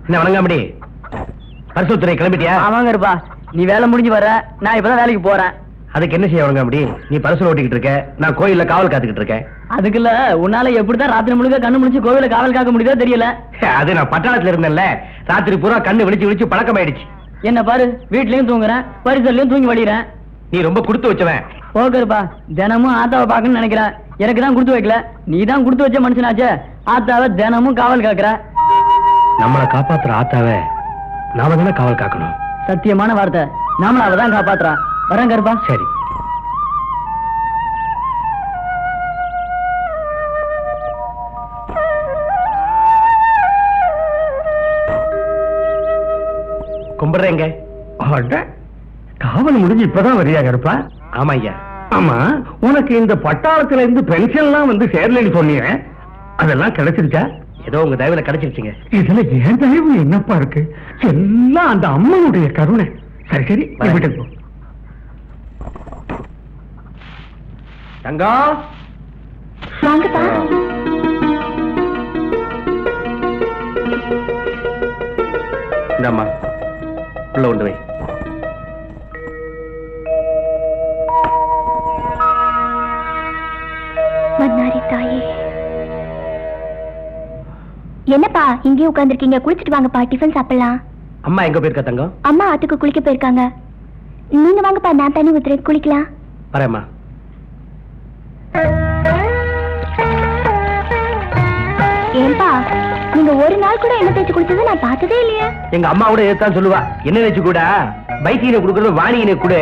என்ன வணங்காமடி பரிசுத்துறை கிளம்பிட்டியா? ஆமாங்க இருப்பா, நீ வேலை முடிஞ்சு வர, நான் இப்பதான் வேலைக்கு போறேன். அதுக்கு என்ன செய்ய வணங்காமடி? நீ பரிசு ஓட்டிக்கிட்டு இருக்க, நான் கோயில்ல காவல் காத்துக்கிட்டு இருக்கேன். அதுக்குல்ல உன்னால எப்படிதான் ராத்திரி முழுக்க கண்ணு முடிச்சு கோவில காவல் காக்க முடியுதோ தெரியல. அது நான் பட்டாளத்துல இருந்தேன்ல, ராத்திரி பூரா கண்ணு விழிச்சு விழிச்சு பழக்கமாயிடுச்சு. என்ன பாரு, வீட்லயும் தூங்குறேன், பரிசல்லையும் தூங்கி வழிறேன். நீ ரொம்ப கொடுத்து வச்சவன். போகருப்பா, தினமும் ஆத்தாவை பாக்கணும்னு நினைக்கிறேன். எனக்கு தான் கொடுத்து வைக்கல, நீ தான் கொடுத்து வச்ச மனுஷனாச்சே. ஆத்தாவை தினமும் காவல் காக்குற. நம்மளை காப்பாத்துற ஆத்தாவை நாம தானே காவல் காக்கணும். சத்தியமான வார்த்தை, நாமள அவதான் காப்பாத்துறா. வரேன் கருப்பா. சரி. கும்பிடுறேங்க. காவல் முடிஞ்சு இப்பதான் வரியா கருப்பா? ஆமா ஐயா. ஆமா, உனக்கு இந்த பட்டாளத்துல இருந்து பென்ஷன்லாம் வந்து சேரலன்னு சொன்னீங்க, அதெல்லாம் கிடைச்சிருச்சா? ஏதோ உங்க தயவுல கிடைச்சிருச்சுங்க. இதுல ஏன் தயவு என்னப்பா இருக்கு? எல்லாம் அந்த அம்மனுடைய கருணை. சரி சரி, வீட்டுக்கு போ. தங்கம் வாங்கப்பா. இந்தாம்மா, உள்ள கொண்டு வை. மன்னாரி தாயே. என்னப்பா இங்கே உட்கார்ந்துருக்கீங்க? குளிச்சுட்டு வாங்கப்பா, டிஃபன் சாப்பிடலாம். அம்மா எங்க போயிருக்கா தங்கம்? அம்மா ஆத்துக்கு குளிக்க போயிருக்காங்க. நீங்க வாங்கப்பா, நான் தண்ணி ஊத்துறேன், குளிக்கலாம். வரேம்மா. ஏன்பா, நீங்க ஒரு நாள் கூட எண்ணெய் தேய்ச்சி குளிச்சது நான் பார்த்ததே இல்லையா? எங்க அம்மா கூட எதான் சொல்லுவா, என்ன வச்சு கூட பைக்கினை கொடுக்கறது வாணியினை கூட.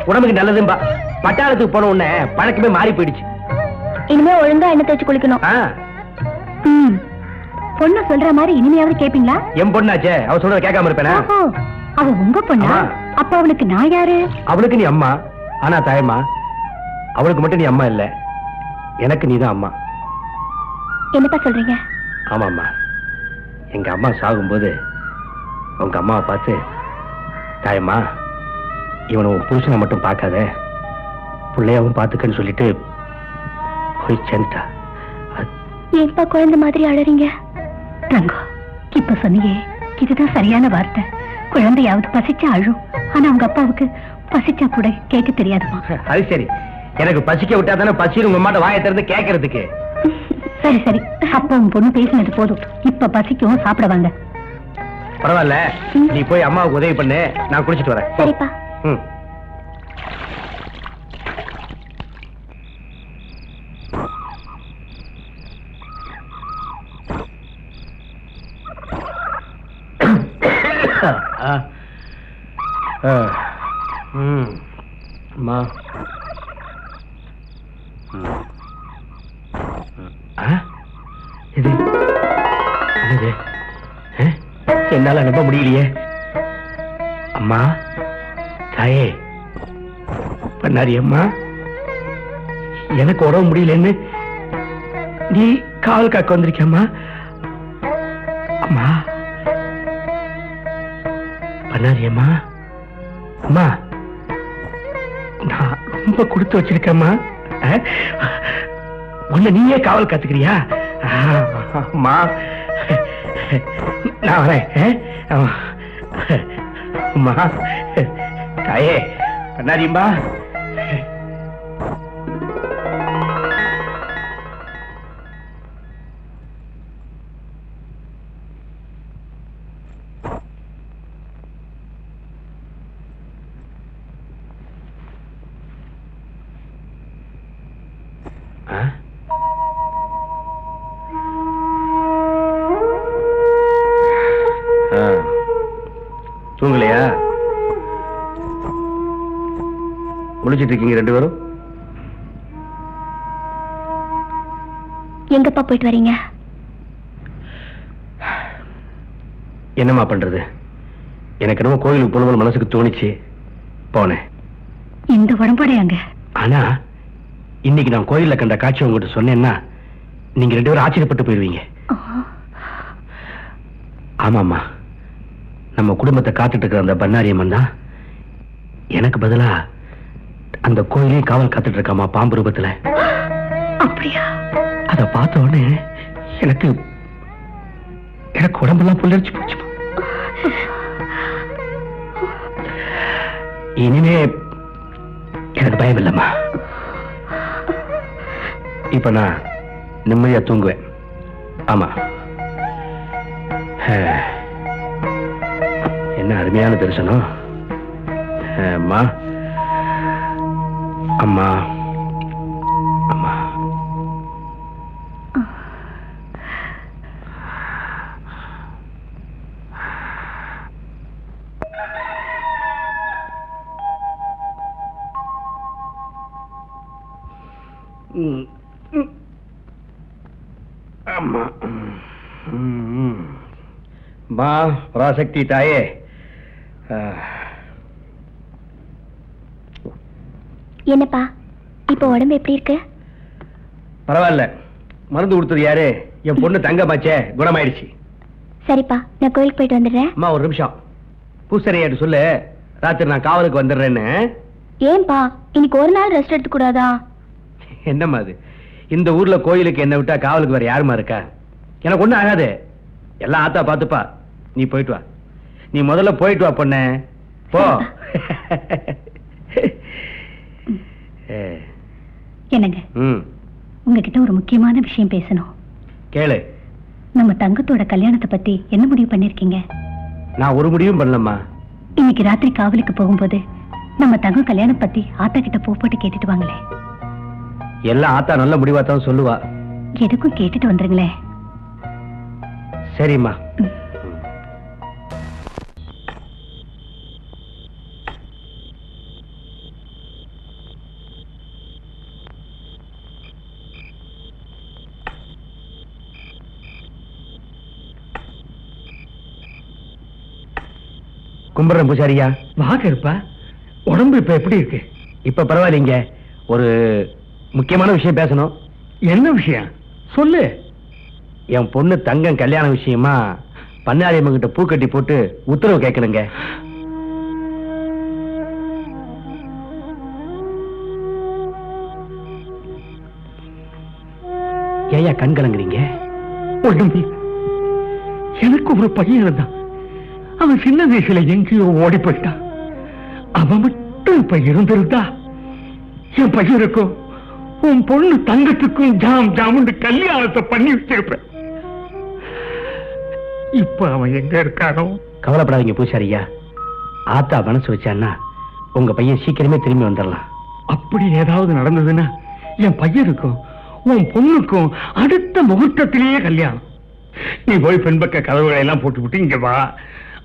உடம்புக்கு நல்லதும்பா. பட்டாளத்துக்கு போன உடனே பழக்கமே மாறி போயிடுச்சு. இனிமே ஒழுங்கா எண்ணெய் தேய்ச்சி குளிக்கணும். ஆ, பொண்ணு சொல்ற மாதிரி இனிமையாவது கேப்பீங்களா? என் பொண்ணாச்சே, அவ சொல்றத கேட்காம இருப்பேனா? ஓஹோ, அவ உங்க பொண்ணா? ஆமா. அப்ப அவளுக்கு நான் யாரு? அவளுக்கு நீ அம்மா. ஆனா தாயம்மா, அவளுக்கு மட்டும் நீ அம்மா இல்ல, எனக்கு நீதான் அம்மா. என்னப்பா சொல்றீங்க? ஆமாம்மா, எங்க அம்மா சாகும்போது உங்க அம்மாவை பார்த்து, தாயம்மா இவனை உன் புருஷனை மட்டும் பார்க்காத, பிள்ளையாவும் பார்த்துக்கன்னு சொல்லிட்டு போய் சேர்ந்துட்டா. ஏன்பா குழந்தை மாதிரி அழறீங்க? ரங்கா, இப்ப சொன்னியே, இதுதான் சரியான வார்த்தை. குழந்தையாவது பசிச்சா அழும், ஆனா அவங்க அப்பாவுக்கு பசிச்சா கூட கேட்க தெரியாதுமா. அது சரி, எனக்கு பசிக்க விட்டா தானே பசின்னு உங்க அம்மாட்ட வாயை திறந்து கேட்கறதுக்கு. சரி சரி, அப்ப உன் பொண்ணு பேசினது போதும். இப்ப பசிக்கவும் சாப்பிட வாங்க. பரவாயில்ல, நீ போய் அம்மாவுக்கு உதவி பண்ணு, நான் குளிச்சிட்டு வரேன். சரிப்பா. ம். அம்மா, இது என்னது? என்னால நம்ப முடியலையே. அம்மா, தாயே, பண்ணாரி அம்மா, எனக்கு உடம்பு முடியலன்னு நீ காவல் காக்க வந்திருக்கம்மா. அம்மா, பண்ணாரி அம்மா, அம்மா, நான் ரொம்ப கொடுத்து வச்சிருக்கேம்மா. உன்னை நீயே காவல் காத்துக்கிறியா? அம்மா, நான் வரேன். அம்மா, தாயே, பண்ணாரியம்மா. தூங்கலையா? முடிச்சிட்டு இருக்கீங்க ரெண்டு பேரும்? எங்கப்பா போயிட்டு வரீங்க? என்னம்மா பண்றது, எனக்கு என்னமோ கோயிலுக்கு போன மனசுக்கு தோணிச்சு, போனேன். இந்த உடம்படையாங்க. ஆனா இன்னைக்கு நான் கோயில்ல கண்ட காட்சி உங்ககிட்ட சொன்னேன்னா நீங்க ரெண்டு பேரும் ஆச்சரியப்பட்டு போயிருவீங்க. ஆமாம்மா, நம்ம குடும்பத்தை காத்துட்டு இருக்கிற அந்த பண்ணாரியம்மன் தான் எனக்கு பதிலா அந்த கோயிலையும் காவல் காத்துட்டு இருக்காமா, பாம்பு ரூபத்துல. அப்படியா? அத பார்த்த உடனே எனக்கு உடம்பெல்லாம் புல்லரிச்சு போச்சு. இனிமே எனக்கு பயம் இல்லம்மா. இப்ப நான் நிம்மதியா தூங்குவேன். ஆமா, என்ன அருமையான தரிசனம். அம்மா, அம்மா, அம்மா. அம்மா, மா பராசக்தி தாயே, என்னப்பா இப்ப உடம்பு எப்படி இருக்கு? பரவாயில்ல. மருந்து கொடுத்தது யாரு? என் பொண்ணு தங்கமாச்சே, குணமாயிடுச்சு. சரிப்பா, நான் கோயிலுக்கு போயிட்டு வந்துடுறேன். அம்மா ஒரு நிமிஷம், பூசரையாட்டு சொல்லு, ராத்திரி நான் காவலுக்கு வந்துடுறேன்னு. ஏன்பா இன்னைக்கு ஒரு நாள் ரெஸ்ட் எடுத்து கூடாதா? என்னம்மா அது, இந்த ஊர்ல கோயிலுக்கு என்ன விட்டா காவலுக்கு வேற யாருமா இருக்கா? எனக்கு ஒண்ணும் ஆகாது, எல்லாம் ஆத்தா பாத்துப்பா. நீ போயிட்டு வா, நீ முதல்ல போயிட்டு வா பொண்ணே, போ. என்னங்க, உங்ககிட்ட ஒரு முக்கியமான விஷயம் பேசணும். கேளு. நம்ம தங்கத்தோட கல்யாணத்தை பத்தி என்ன முடிவு பண்ணிருக்கீங்க? நான் ஒரு முடிவும் பண்ணலம்மா. இன்னைக்கு ராத்திரி காவலுக்கு போகும்போது நம்ம தங்கம் கல்யாணம் பத்தி ஆத்தா கிட்ட பூ போட்டு கேட்டுட்டு வாங்களே. எல்லாம் ஆத்தா நல்ல முடிவா தான் சொல்லுவா. எதுக்கும் கேட்டுட்டு வந்துருங்களே. சரிம்மா. கும்பிடுறேன் பூசாரியா. வாங்க இருப்பா. உடம்பு இப்ப எப்படி இருக்கு? இப்ப பரவாயில்லைங்க. ஒரு முக்கியமான விஷயம் பேசணும். என்ன விஷயம் சொல்லு. என் பொண்ணு தங்கம் கல்யாண விஷயமா பண்ணாரியம்மன் கிட்ட பூ கட்டி போட்டு உத்தரவு கேட்கணுங்க. ஏயா கண் கலங்குறீங்க? ஒண்ணுமில்ல. எனக்கு ஒரு பையன் இருந்தான். அவன் சின்ன வயசுல எங்கேயோ ஓடி போயிட்டான். அவன் மட்டும் இப்ப இருந்திருந்தா என் பையனுக்கும் உன் பொண்ணு தங்கத்துக்கும் ஜாம் ஜாமுன்னு கல்யாணத்தை பண்ணி வச்சிருப்பேன். இப்ப அவன் எங்க இருக்கானோ? கவலைப்படாதீங்க பூசாரியா. ஆத்தா மனசு வச்சான்னா உங்க பையன் சீக்கிரமே திரும்பி வந்துடலாம். அப்படி ஏதாவது நடந்ததுன்னா என் பையனுக்கும் உன் பொண்ணுக்கும் அடுத்த முகூர்த்தத்திலேயே கல்யாணம். நீ போய் பெண்பக்க கதவுகளை எல்லாம் போட்டு விட்டு இங்க வா.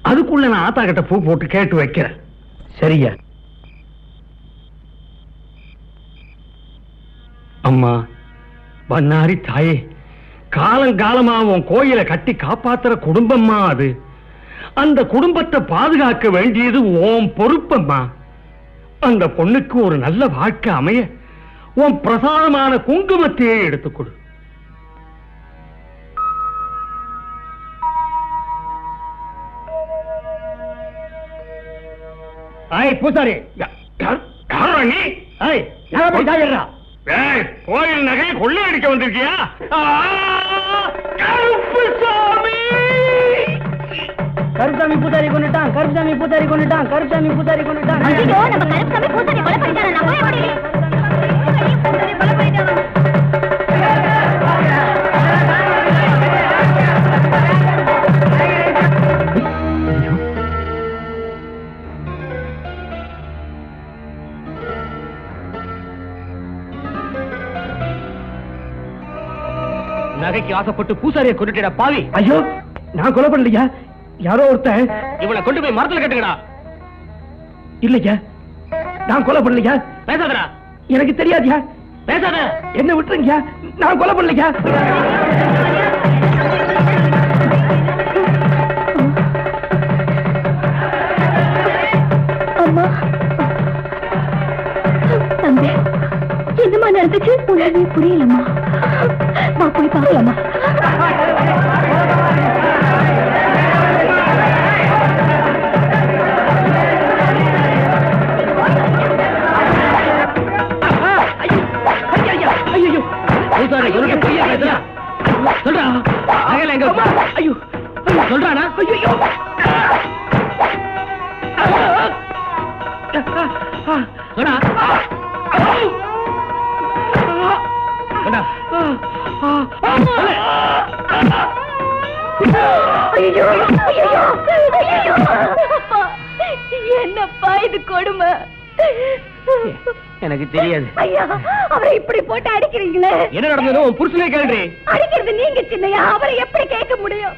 அதுக்குள்ள நான் ஆத்தா கிட்ட பூ போட்டு கேட்டு வைக்கிறேன். சரியா? அம்மா பண்ணாரி தாயே, காலங்காலமா உன் கோயிலை கட்டி காப்பாத்துற குடும்பம்மா அது. அந்த குடும்பத்தை பாதுகாக்க வேண்டியது உன் பொறுப்பம்மா. அந்த பொண்ணுக்கு ஒரு நல்ல வாழ்க்கை அமைய உன் பிரசாதமான குங்குமத்தையே எடுத்துக் கொடு. பூசாரி கோயில் நகையை கொள்ளையடிக்க வந்திருக்கியா? கருப்சாமி பூசாரி கொண்டுட்டான், கருப்சாமி பூசாரி கொண்டுட்டான், கருப்சாமி பூசாரி கொண்டுட்டான். ஐயோ, நம்ம கருப்சாமி பூசாரி கொலை பண்ணிட்டானே, நம்ம எப்படி? பூசாரி கொலை பண்ணிட்டானே. நகைக்கு ஆசைப்பட்டு பூசாரியை கொண்டுட்டா பாவி. ஐயோ, நான் கொலை பண்ணலையா? யாரோ ஒருத்தன் இவனை கொண்டு போய் மரத்துல கட்டுங்கடா. இல்லையா, நான் கொலை பண்ணலையா? பேசாதடா. எனக்கு தெரியாதியா? பேசாத. என்ன விட்டுருங்கயா, நான் கொலை பண்ணலையா? அம்மா, தம்பி, என்னமா நடந்துச்சு? உடனே புரியலம்மா. வா போய் பார்க்கலாமா? பூசாரி கொண்டு பொய்யா பேசுறா? சொல்றா. நகையில எங்க இருக்கு? ஐயோ, சொல்றானா? ஐயோ, சொல்றா. என்னப்பா இது கொடுமை? எனக்கு தெரியாது. ஐயா, அவரை இப்படி போட்டு அடிக்கிறீங்களே. என்ன நடந்தது? உன் புருஷனே கேள்றி. அடிக்கிறது நீங்க சின்னையா, அவரை எப்படி கேட்க முடியும்?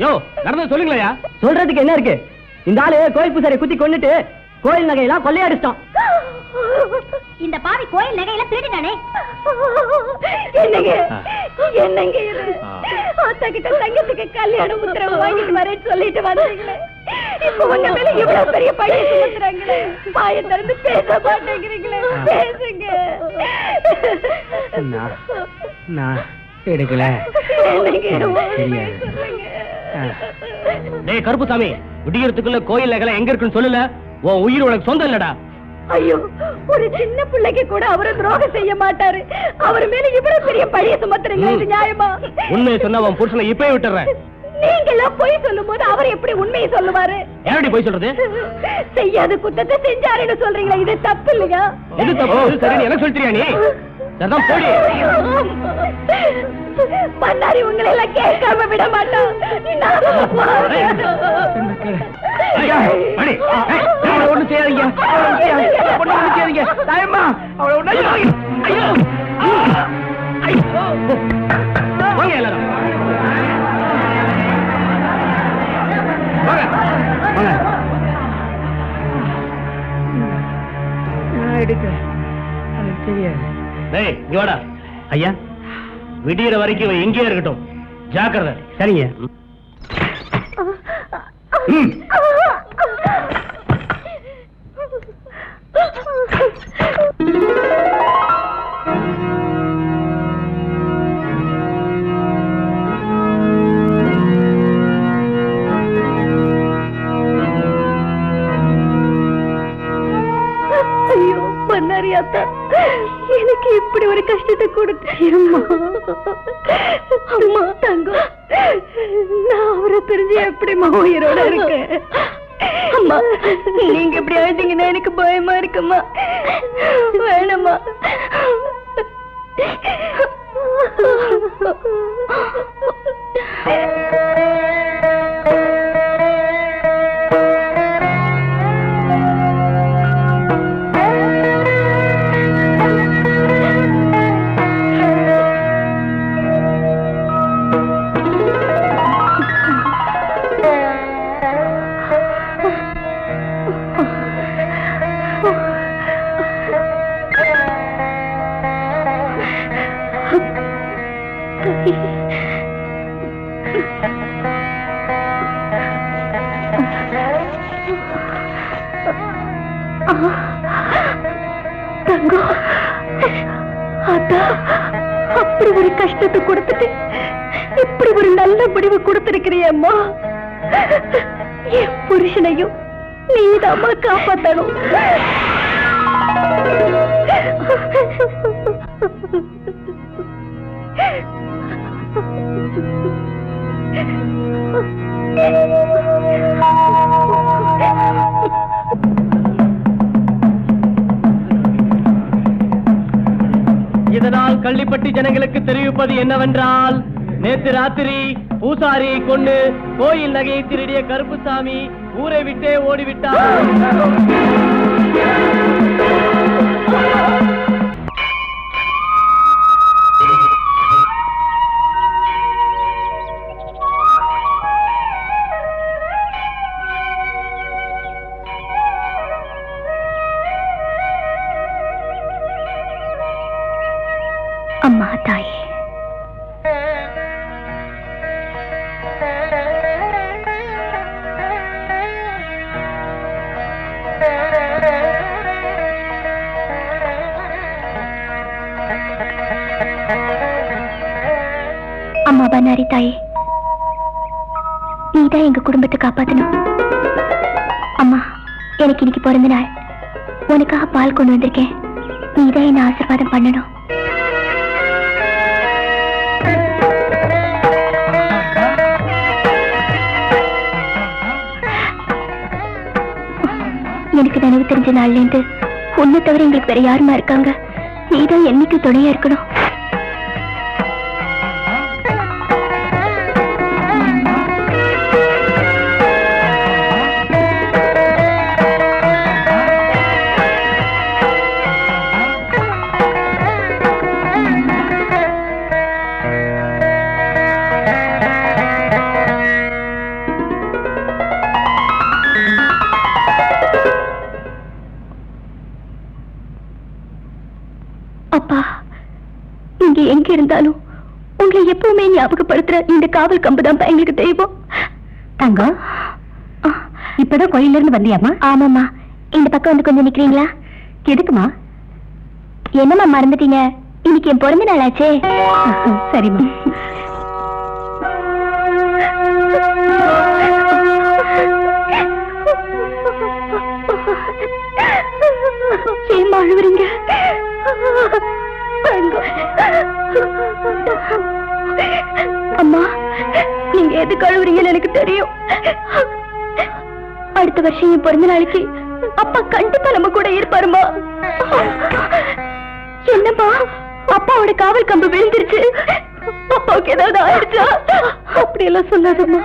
யோ, நடந்தது சொல்லுங்களா? சொல்றதுக்கு என்ன இருக்கு? இந்த ஆளு கோயில் பூசாரி குத்தி கொண்டுட்டு கோயில் நகையெல்லாம் கொள்ளையடிச்சிட்டான். இந்த பாவி கோயில் நகையில திருடினானே. என்னங்க என்னங்க இது? ஆத்தா கிட்ட தங்கத்துக்கு கல்யாண உத்தரவு வாங்கிட்டு வரேன்னு சொல்லிட்டு வந்தீங்களே, இப்ப உங்க மேல இவ்வளவு பெரிய பழிய சுமத்துறாங்களே. வாயை திறந்து பேச மாட்டேங்கிறீங்களே, பேசுங்க. நான் எடுக்கல. டேய் கருப்புசாமி, விடியறதுக்குள்ள கோயில் நகை எங்க இருக்குன்னு சொல்லல. உன் உயிர் உனக்கு சொந்தம் இல்லடா. ஐயோ, ஒரு சின்ன பிள்ளைக்கு கூட அவரை துரோகம் செய்ய மாட்டாரு. அவர் மேல இவ்வளவு பெரிய பழிய சுமத்துறீங்க, இது நியாயமா? உண்மையை சொன்னா உன் புருஷனை இப்பவே விட்டுறேன். நீங்க எல்லாம் பொய் சொல்லும் போது அவர் எப்படி உண்மையை சொல்லுவாரு? யாரடி போய் சொல்றது? செய்யாத குத்தத்தை செஞ்சாருன்னு சொல்றீங்களா? இது தப்பு இல்லையா? எது தப்பு? சரி, எனக்கு சொல்லியா நீ? சரிதான், போடி. பண்ணாரி உங்களை எல்லாம் கேட்காம விட மாட்டோம். ஒண்ணு செய்யாதீங்க, ஒண்ணு செய்யாதீங்க. தாயம்மா, அவளை ஒண்ணு. ஐயோ, வாங்க எல்லாரும். டேய், இங்க வாடா. ஐயா, விடியற வரைக்கும் இவன் எங்கேயே இருக்கட்டும். ஜாக்கிரதை. சரிங்க. பண்ணாரியாத்தா எனக்கு இப்படி ஒரு கஷ்டத்தை கொடுத்தேம்மா. அம்மா தங்கம், நான் அவரை தெரிஞ்சு எப்படிம்மா உயிரோட இருக்கேன்? அம்மா, நீங்க இப்படி ஆயிட்டீங்கன்னா எனக்கு பயமா இருக்குமா? வேணாம்மா. தங்கம், அப்படி ஒரு கஷ்டத்தை கொடுத்துட்டு இப்படி ஒரு நல்ல முடிவு கொடுத்திருக்கிறியம்மா. என் புருஷனையும் நீதாம்மா காப்பாத்தணும். இதனால் கள்ளிப்பட்டி ஜனங்களுக்கு தெரிவிப்பது என்னவென்றால், நேற்று ராத்திரி பூசாரியை கொண்டு கோயில் நகையை திருடிய கருப்புசாமி ஊரை விட்டே ஓடிவிட்டார். அம்மா தாயே, அம்மா பண்ணாரி தாயே, நீதான் எங்க குடும்பத்தை காப்பாத்தணும். அம்மா, எனக்கு இன்னைக்கு பிறந்த நாள். உனக்காக பால் கொண்டு வந்திருக்கேன். நீதான் என்ன ஆசீர்வாதம் பண்ணணும். எனக்கு நினைவு தெரிஞ்ச நாள்ல இருந்து உன்னை தவிர எங்களுக்கு வேற யாருமா இருக்காங்க? நீதான் என்னைக்கு துணையா இருக்கணும். அப்பா, நீங்க எங்க இருந்தாலும் உங்களை எப்பவுமே ஞாபகப்படுத்துற இந்த காவல் கம்புதான் எங்களுக்கு தெய்வம். தங்கம், இப்பதான் கோயில இருந்து வந்தியாமா? ஆமாம்மா. இந்த பக்கம் வந்து கொஞ்சம் நிக்கிறீங்களா? எதுக்குமா? என்னம்மா மறந்துட்டீங்க? இன்னைக்கு என் பிறந்த நாள் ஆச்சே. சரிம்மா. ஏன் அழுவுறீங்க? அம்மா, நீங்க எதுக்கு அழுவுறீங்கன்னு எனக்கு தெரியும். அடுத்த வருஷம் என் பிறந்த நாளைக்கு அப்பா கண்டிப்பா நம்ம கூட இருப்பாருமா. என்னம்மா, அப்பாவோட காவல் கம்பு விழுந்துருச்சு. அப்பாவுக்கு ஏதாவது ஆயிடுச்சா? அப்படியெல்லாம் சொல்லாதம்மா.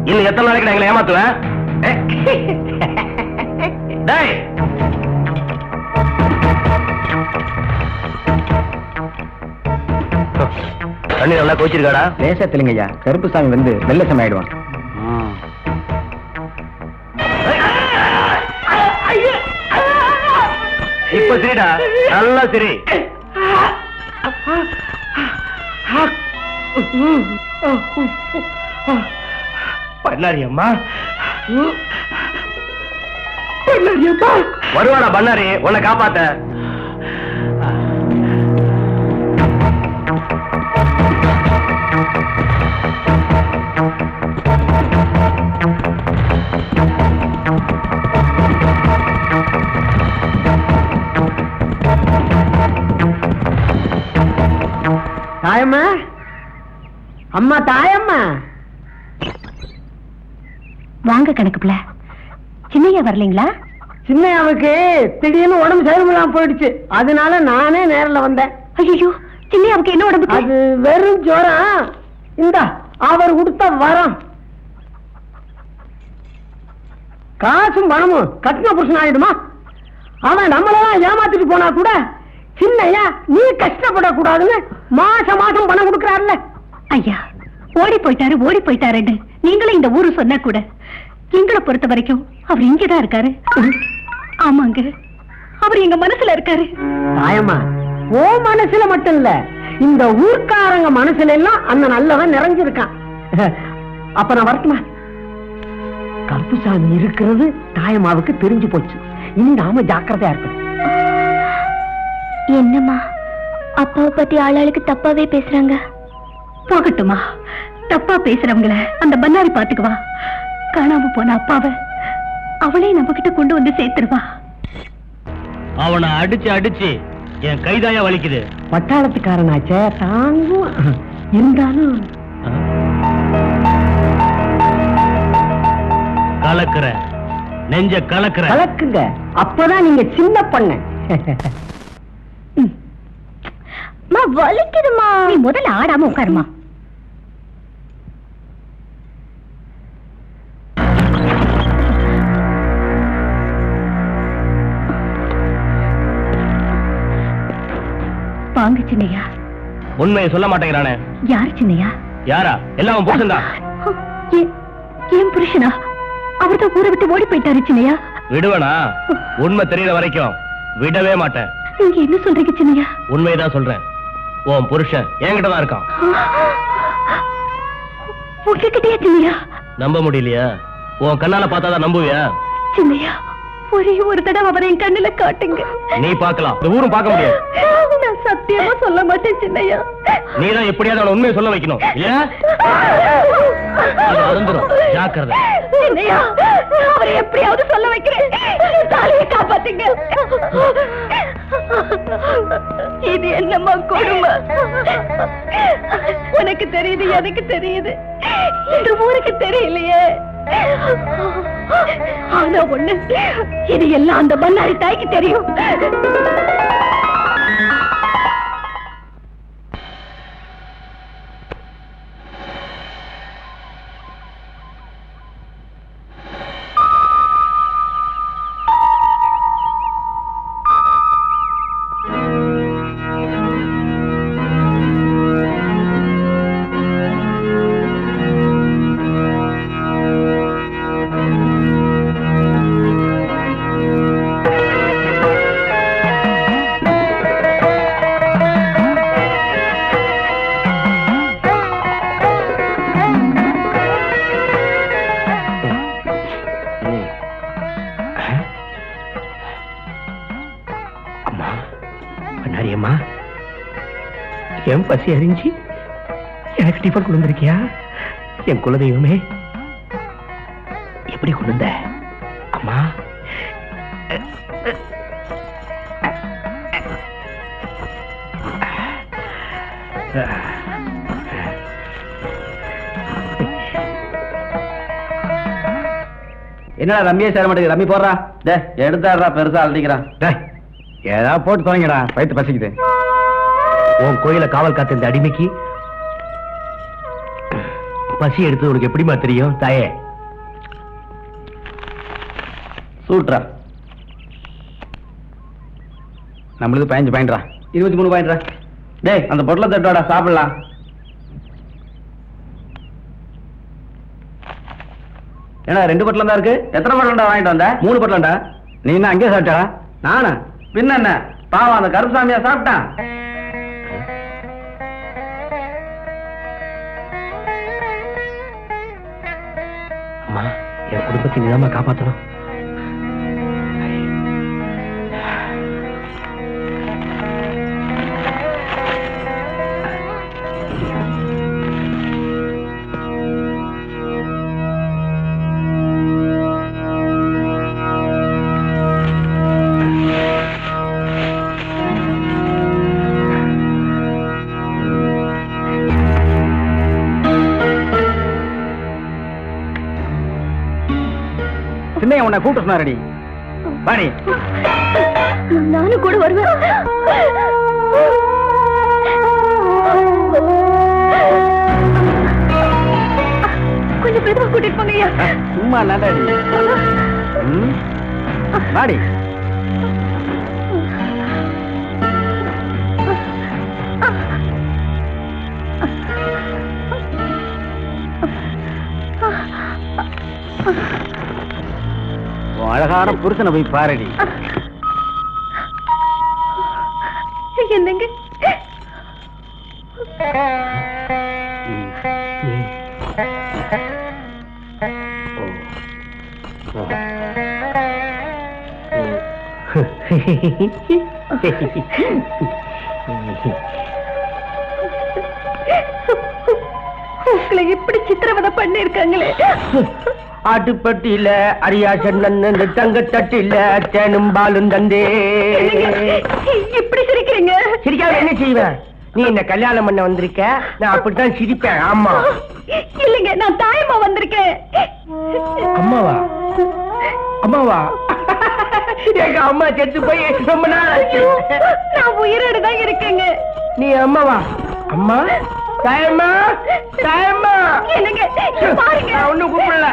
இன்னும் எத்தனை நாளைக்கு எங்களை ஏமாத்துவேன்? தண்ணி நல்லா கோச்சிருக்காடா? தேசத்திலுங்கய்யா, கருப்புசாமி வந்து வெள்ளசம் ஆயிடுவான். இப்ப சரிடா, நல்லா சரி. பண்ணாரி அம்மா, வருவாடா பண்ணாரி உன்னை காப்பாத்த. தாயம்மா, அம்மா தாயம்மா. வாங்க கணக்குல சின்னையா வரலீங்களா? சின்னையாவுக்கு திடீர்னு உடம்பு சரியில்லாம போயிடுச்சு, அதனால நானே நேர்ல வந்தேன். ஐயோ, சின்னையாவுக்கு என்ன உடம்பு? அது வெறும் ஜோரம். இந்த அவர் கொடுத்த வரம். காசும் பணமும் கட்டின புருஷன் ஆயிடுமா? அவன் நம்மளெல்லாம் ஏமாத்திட்டு போனா கூட சின்னையா நீ கஷ்டப்படக்கூடாதுன்னு மாசம் மாசம் பணம் கொடுக்கறாருல்ல. ஐயா, ஓடி போயிட்டாருன்னு நீங்களும் இந்த ஊரு சொன்னா கூட எங்களை பொறுத்த வரைக்கும் அவர் இங்கதான் இருக்காரு. ஆமாங்க, அவர் எங்க மனசுல இருக்காரு. தாயம்மா, ஓ மனசுல மட்டும் இல்ல, இந்த ஊர்க்காரங்க மனசுல எல்லாம் அந்த நல்லவன் நிறைஞ்சிருக்கான். அப்ப நான் வரட்டுமா? கருப்புசாமி இருக்கிறது தாயம்மாவுக்கு தெரிஞ்சு போச்சு. இனி நாம ஜாக்கிரதையா இருக்கணும். என்னம்மா, அப்பாவை பத்தி ஆளாளுக்கு தப்பாவே பேசுறாங்க. போகட்டுமா, தப்பா பேசுறவங்கள அந்த பண்ணாரி பாத்துக்குவா. காணாம போன அப்பாவை அவளே நம்ம கிட்ட கொண்டு வந்து சேர்த்துருவா. அவனை அடிச்சு அடிச்சு என் கைதாயா வலிக்குது. பட்டாளத்துக்காரனாச்சே தாங்கும். இருந்தாலும் கலக்குற நெஞ்ச கலக்குற. கலக்குங்க, அப்பதான் நீங்க சின்ன பண்ண. வலிக்குதுமா. நீ முதல்ல ஆடாம உட்காருமா. வாங்க சின்னையா. உண்மையை சொல்ல மாட்டேங்கிறானே. யாரு சின்னையா? யாரா? எல்லாம் புருஷன்தான். ஏன் புருஷனா? அவர்தான் ஊரை விட்டு ஓடி போயிட்டாரு சின்னையா. விடுவனா? உண்மை தெரியற வரைக்கும் விடவே மாட்டேன். நீங்க என்ன சொல்றீங்க சின்னையா? உண்மையதான் சொல்றேன். உன் புருஷன் என்கிட்ட தான் இருக்கான். உங்ககிட்டயா சின்னையா? நம்ப முடியலையா? உன் கண்ணால பார்த்தாதான் நம்புவியா? சின்னையா, ஒரே ஒரு தடவை அவரை என் கண்ணுல காட்டுங்க. நீ பார்க்கலாம், இந்த ஊரும் பார்க்க முடியாது. நான் சத்தியமா சொல்ல மாட்டேன் சின்னையா. நீதான் எப்படியாவது அவனை உண்மையை சொல்ல வைக்கணும். இல்லையா அது அருந்துரும். ஜாக்கிரதை. சின்னையா, அவரை எப்படியாவது சொல்ல வைக்கிறேன். தாலியை காப்பாத்துங்க. இது என்னம்மா கொடுமை? உனக்கு தெரியுது, எனக்கு தெரியுது, இந்த ஊருக்கு தெரியலையே. ஆனா ஒண்ணு, இது எல்லாம் அந்த பண்ணாரி தாய்க்கு தெரியும். என் பசி அறிஞ்சு எனக்கு டிஃபன் கொண்டு வந்திருக்கியா? என் குலதெய்வமே, எப்படி கொண்டு வந்த அம்மா? என்னடா ரம்மியே சேர மாட்டேங்குது. ரம்மி போடுறா. எடுத்தாடுறா, பெருசா அழுதிக்கிறான். ஏதாவது போட்டு தொலைங்கடா, வயிற்று பசிக்குது. உன் கோயில காவல் காத்த இந்த அடிமைக்கு பசி எடுத்து உனக்கு எப்படிமா தெரியும் தாயே? சூட்ரா. நம்மளுக்கு 15 பாயிண்ட்ரா. 23 பாயிண்ட்ரா. டேய், அந்த பொட்டலை தட்டோட சாப்பிடலாம். ஏன்னா 2 பொட்டலம் தான் இருக்கு. எத்தனை பொட்டலம்டா வாங்கிட்டு வந்த? 3 பொட்டலம்டா. நீ என்ன அங்கே சாப்பிட்டா? நானா? பின்ன என்ன, பாவம் அந்த கருப்புசாமியா சாப்பிட்டான். அம்மா, என் குடும்பத்தை நீதாம்மா காப்பாற்றணும். பையன் உன்னை கூப்பிட்டு சொன்னாரடி. வாடி. நானும் கூட வருவேன். கொஞ்சம் மெதுவா கூட்டிட்டு போங்க ஐயா. சும்மா நடாடி. வாடி. அழகான புருஷனை போய் பாருடி. என்னங்க உங்களை இப்படி சித்திரவதை பண்ணிருக்காங்களே. ஆட்டுப்பட்டியில அரியாசன் தங்க தட்டில தேனும் பாலும் தந்தே. இப்படி சிரிக்கிறீங்க? சிரிக்காம என்ன செய்வேன்? நீ என்ன கல்யாணம் பண்ண வந்திருக்க, நான் அப்படித்தான் சிரிப்பேன். ஆமா. இல்லைங்க, நான் தாயம்மா வந்திருக்கேன். அம்மாவா? அம்மாவா? எங்க அம்மா செத்து போய் ரொம்ப நாள் ஆச்சு. நான் உயிரோடு தான் இருக்கேங்க. நீ அம்மாவா? அம்மா தாயம்மா, தாயம்மா. என்னங்க பாருங்க, நான் ஒண்ணும் கூப்பிடல,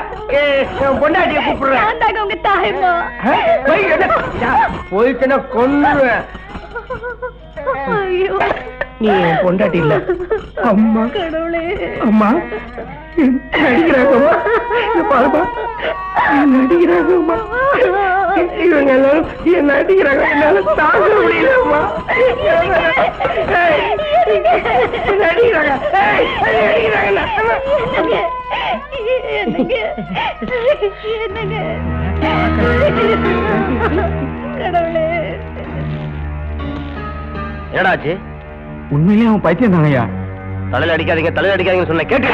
பொண்டாட்டிய கூப்பிடுறேன். நான் தாங்க உங்க தாயம்மா. போயிட்டுனா கொன்னுவேன். ஐயோ, நீ என் பொண்டாட்டி இல்ல. அம்மா, கடவுளே. அம்மா நடிக்கிறாங்கம்மா, பாருமா நடிக்கிறாங்கம்மா. இவங்க எல்லாரும் என்ன நடிக்கிறாங்க, என்னால தாங்க முடியலம்மா. நடிக்கிறாங்க என்னங்க கடவுளே. என்னடாச்சு? உண்மையிலேயே அவன் பைத்தியம் தானையா? தலையில அடிக்காதீங்க, தலையில அடிக்காதீங்கன்னு சொன்ன கேட்டு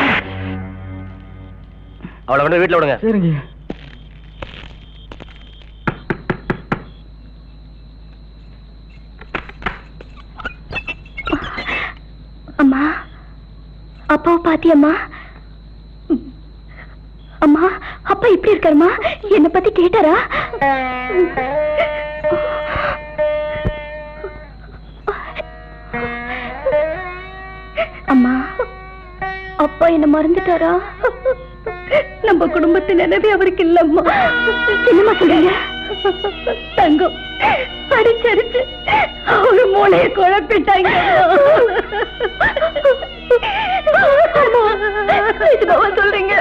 அவளை கொண்டு வீட்டுல விடுங்க. சரிங்க. அம்மா, அப்பாவை பாத்தியம்மா? அம்மா, அப்பா இப்படி இருக்காருமா? என்ன பத்தி கேட்டாரா? அம்மா, அப்பா என்ன மறந்துட்டாரா? நம்ம குடும்பத்து நினைவே அவருக்கு இல்லம்மா. என்னம்மா சொல்றீங்க? தங்கம் அடிச்சடிச்சு ஒரு மூளையை குழப்பிட்டாங்க. இதுவா சொல்றீங்க?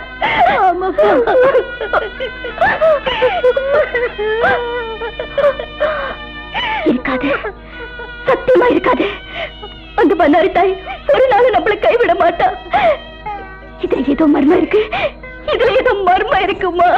ஆமாப்பா. இருக்காது, சத்தியமா இருக்காது. அந்த பண்ணாரி தாய் ஒரு நாள் நம்மளை கைவிட மாட்டா. இதுல ஏதோ மர்மம் இருக்கு, இதுல ஏதோ மர்மம் இருக்குமா?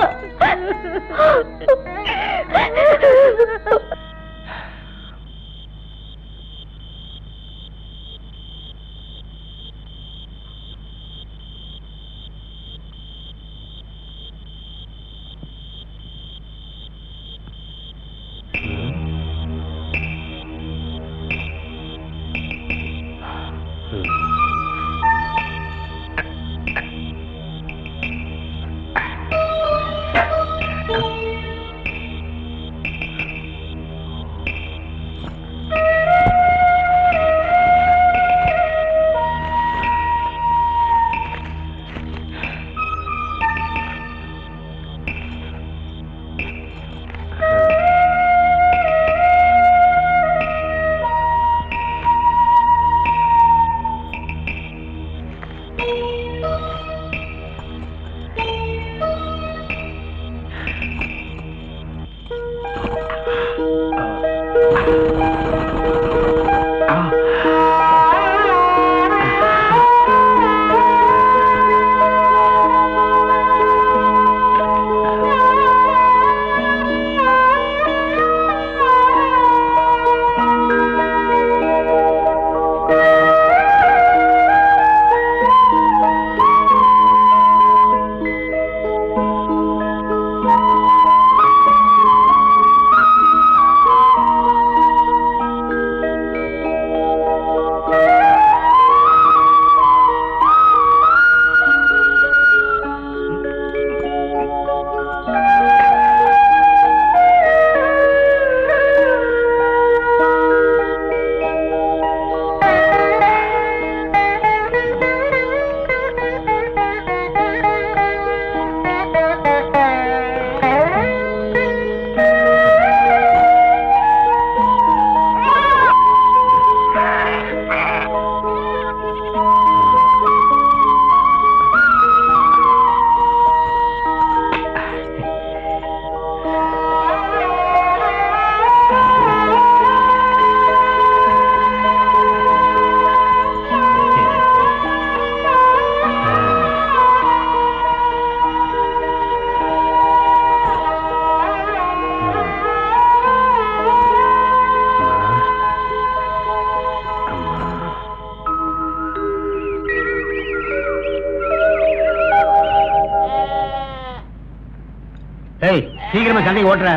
தெரியாம சண்டை ஓட்டுற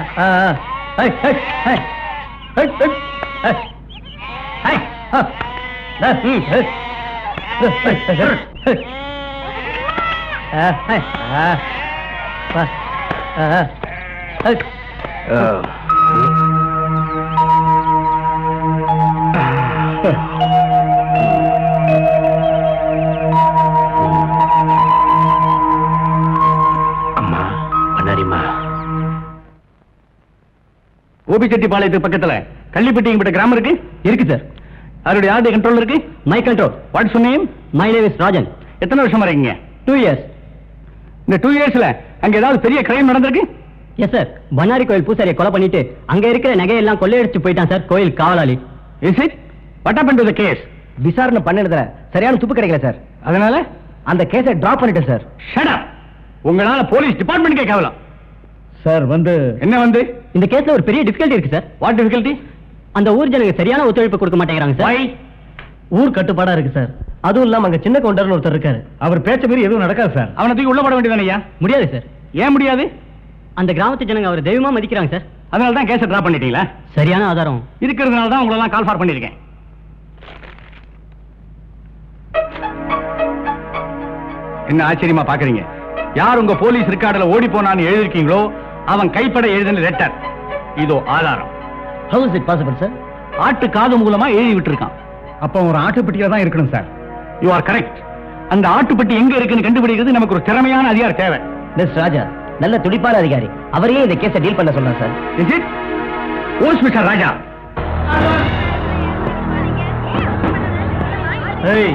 அம்மா பண்ணாரிம்மா கோபிச்செட்டிப்பாளையத்துக்கு பக்கத்துல கள்ளிப்பட்டிங்கிட்ட கிராமம் இருக்கு இருக்கு சார். அவருடைய ஆர்டி கண்ட்ரோல் இருக்கு. My control. What's your name? My name is Rajan. எத்தனை வருஷமா இருக்கீங்க? 2 இயர்ஸ். இந்த 2 இயர்ஸ்ல அங்க ஏதாவது பெரிய கிரைம் நடந்திருக்கு? Yes sir. பண்ணாரி கோயில் பூசாரியை கொலை பண்ணிட்டு அங்க இருக்கிற நகையெல்லாம் கொள்ளையடிச்சு போயிட்டான் சார் கோயில் காவலாளி. Is it? What happen to the case? விசாரணை பண்ணதுல சரியான துப்பு கிடைக்கல சார். அதனால அந்த கேஸை டிராப் பண்ணிட்டேன் சார். Shut up. உங்களால போலீஸ் டிபார்ட்மெண்ட்க்கே கேவலம். சார் என்ன இந்த கேஸ்ல ஒரு பெரிய டிஃபிகல்ட்டி இருக்கு சார். What difficulty? அந்த ஊர் ஜனங்க சரியான ஒத்துழைப்பு கொடுக்க மாட்டேங்கிறாங்க சார். Why? ஊர் கட்டுப்பாடா இருக்கு சார். அதுவும் இல்லாம அங்க சின்ன கவுண்டர்னு ஒருத்தர் இருக்காரு. அவர் பேச்ச மீறி எதுவும் நடக்காது சார். அவனை தூக்கி உள்ள போட வேண்டியதானயா? முடியாது சார். ஏன் முடியாது? அந்த கிராமத்து ஜனங்க அவர் தெய்வமா மதிக்கிறாங்க சார். அதனால தான் கேஸை டிராப் பண்ணிட்டீங்களா? சரியான ஆதாரம் இருக்கிறதுனால தான் உங்களை எல்லாம் கால் ஃபார் பண்ணிருக்கேன். என்ன ஆச்சரியமா பாக்குறீங்க? யார் உங்க போலீஸ் ரெக்கார்டுல ஓடி போனான்னு எழுதிருக்கீங்களோ அவன் கைப்பட எழுதின லெட்டர். இதோ ஆதாரம். How is it possible sir? ஆட்டு காது மூலமா எழுதி விட்டுருக்கான். அப்ப ஒரு ஆட்டுப்பட்டியில தான் இருக்கணும் சார். You are correct. அந்த ஆட்டுப்பட்டி எங்க இருக்குன்னு கண்டுபிடிக்கிறது நமக்கு ஒரு திறமையான அதிகாரி தேவை. மிஸ் ராஜா நல்ல துடிப்பான அதிகாரி. அவரையே இந்த கேஸை டீல் பண்ண சொன்னார் சார். Is it? ஓஸ் மிஸ்டர் ராஜா. ஏய்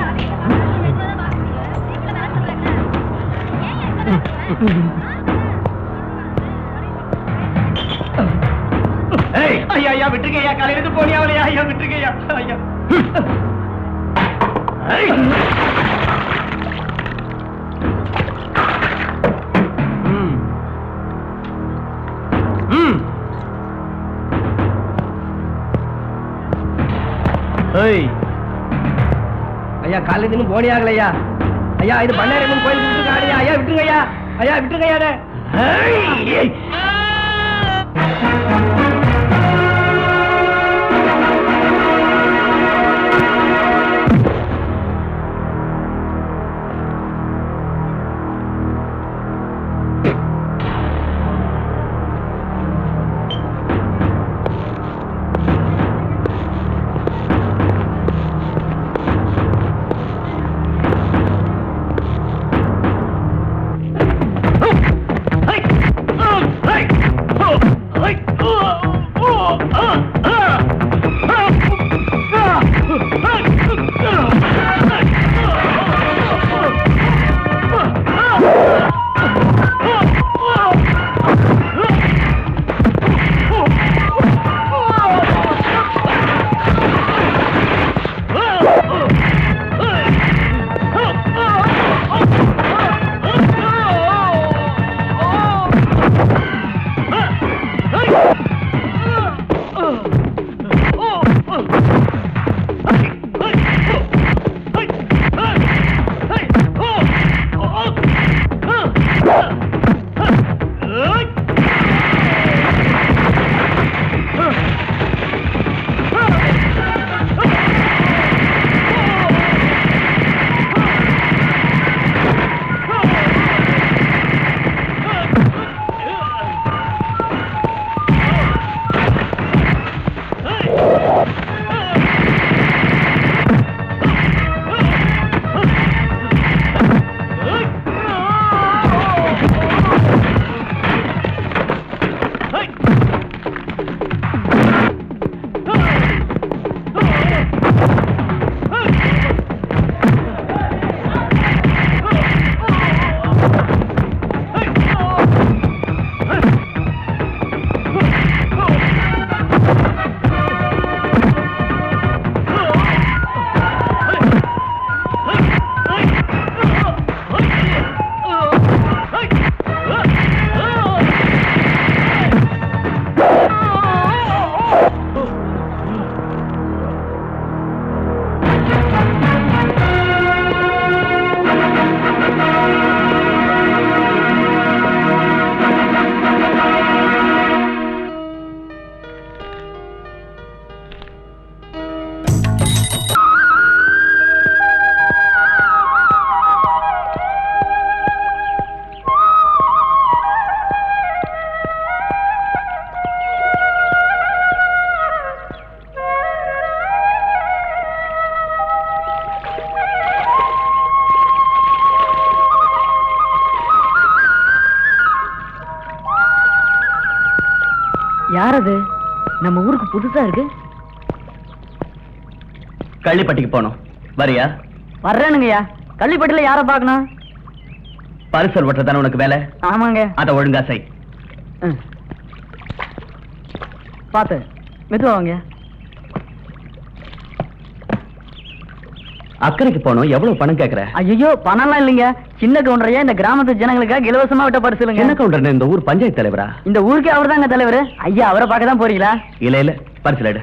ஏய் ஐயா ஐயா விட்டுருங்க ஐயா. காலையில இருந்து போனியா அவளையா? ஐயா விட்டுருங்க ஐயா. ஐயா ஏய் ஏய் ஐயா காலையில இருந்து போனி ஆகலையா? ஐயா இது பண்ணாரியம்மன் கோயில் விட்டுருக்காரு. ஐயா விட்டுருங்க ஐயா. ஐயா விட்டுருங்க ஐயா. ஏய் யார் அது? நம்ம ஊருக்கு புதுசா இருக்கு. கள்ளிப்பட்டிக்கு போனோம், வரியா? வர்றேனுங்கய்யா. கள்ளிப்பட்டில யார பாக்கணும்? பரிசல் ஓட்டுறதான உனக்கு வேலை? ஆமாங்க. அத ஒழுங்கா செய். பாத்து மெதுவாங்க. அக்கறைக்கு போனோம், எவ்வளவு பணம் கேக்குற? ஐயோ, பணம்லாம் இல்லைங்க. சின்ன கவுண்டரையா இந்த கிராமத்து ஜனங்களுக்காக இலவசமா விட்ட பரிசுலுங்க. என்ன கவுண்டர் இந்த ஊர் பஞ்சாயத்து தலைவரா? இந்த ஊருக்கே அவர் தாங்க தலைவர். ஐயா, அவரை பார்க்க தான் போறீங்களா? இல்ல இல்ல, பரிசல் எடு.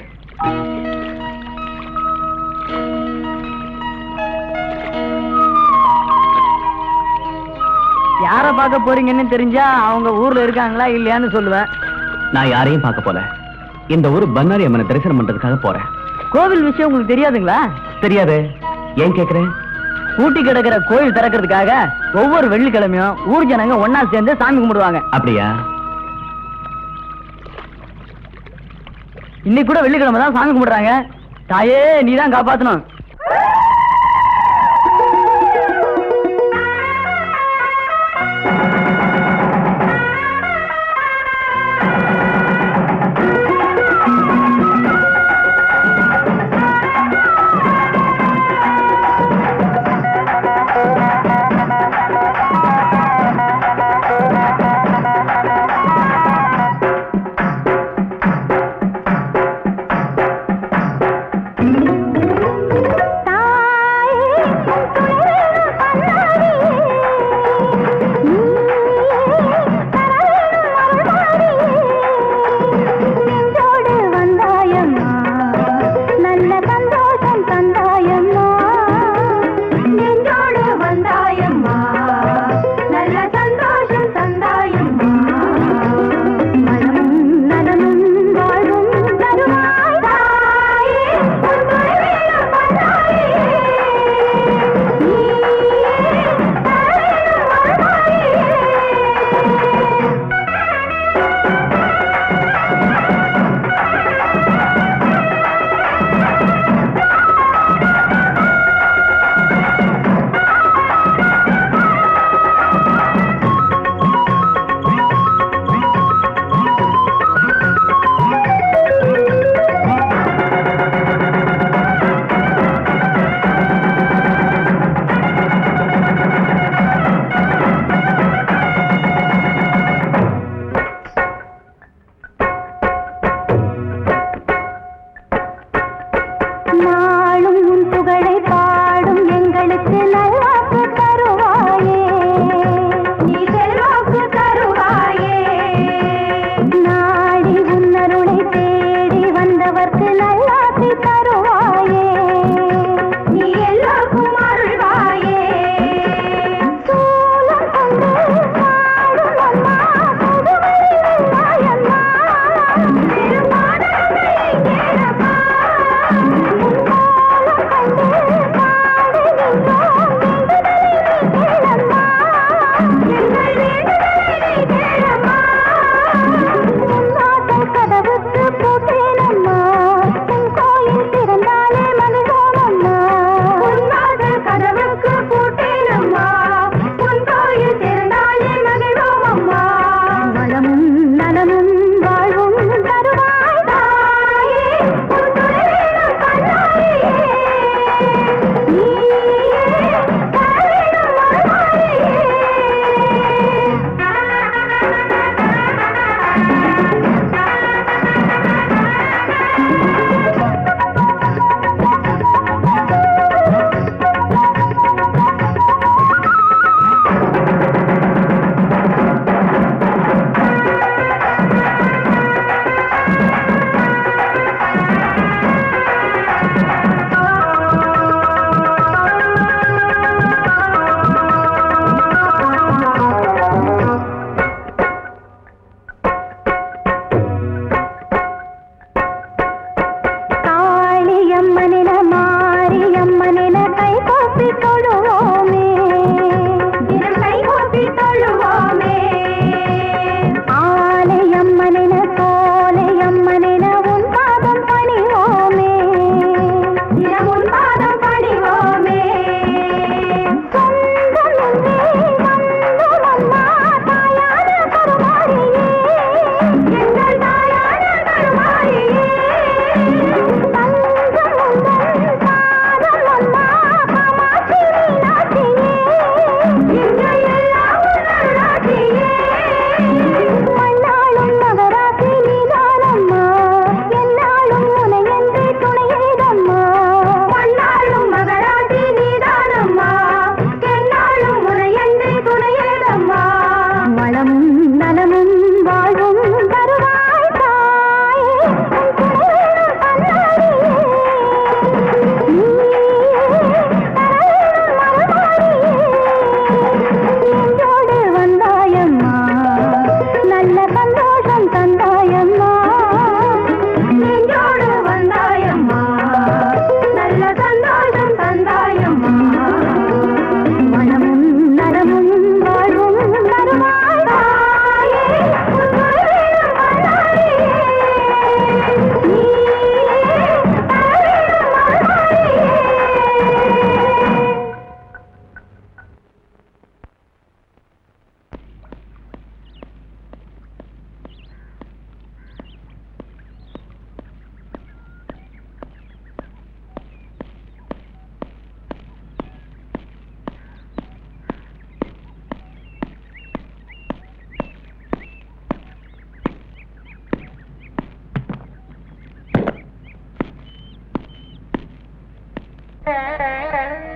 யார பார்க்க போறீங்கன்னு தெரிஞ்சா அவங்க ஊர்ல இருக்காங்களா இல்லையான்னு சொல்லுவேன். நான் யாரையும் பார்க்க போல, இந்த ஊர் பன்னாரி அம்மனை தரிசனம் பண்றதுக்காக போறேன். கோவில் விஷயம் உங்களுக்கு தெரியாதுங்களா? தெரியாது. ஏன் கேக்குறேன்? பூட்டி கிடக்கிற கோயில் திறக்கிறதுக்காக ஒவ்வொரு வெள்ளிக்கிழமையும் ஊர் ஜனங்க ஒன்னா சேர்ந்து சாமி கும்பிடுவாங்க. அப்படியா? இன்னைக்கு கூட வெள்ளிக்கிழமை தான் சாமி கும்பிடுறாங்க. தாயே, நீதான் காப்பாத்தணும்.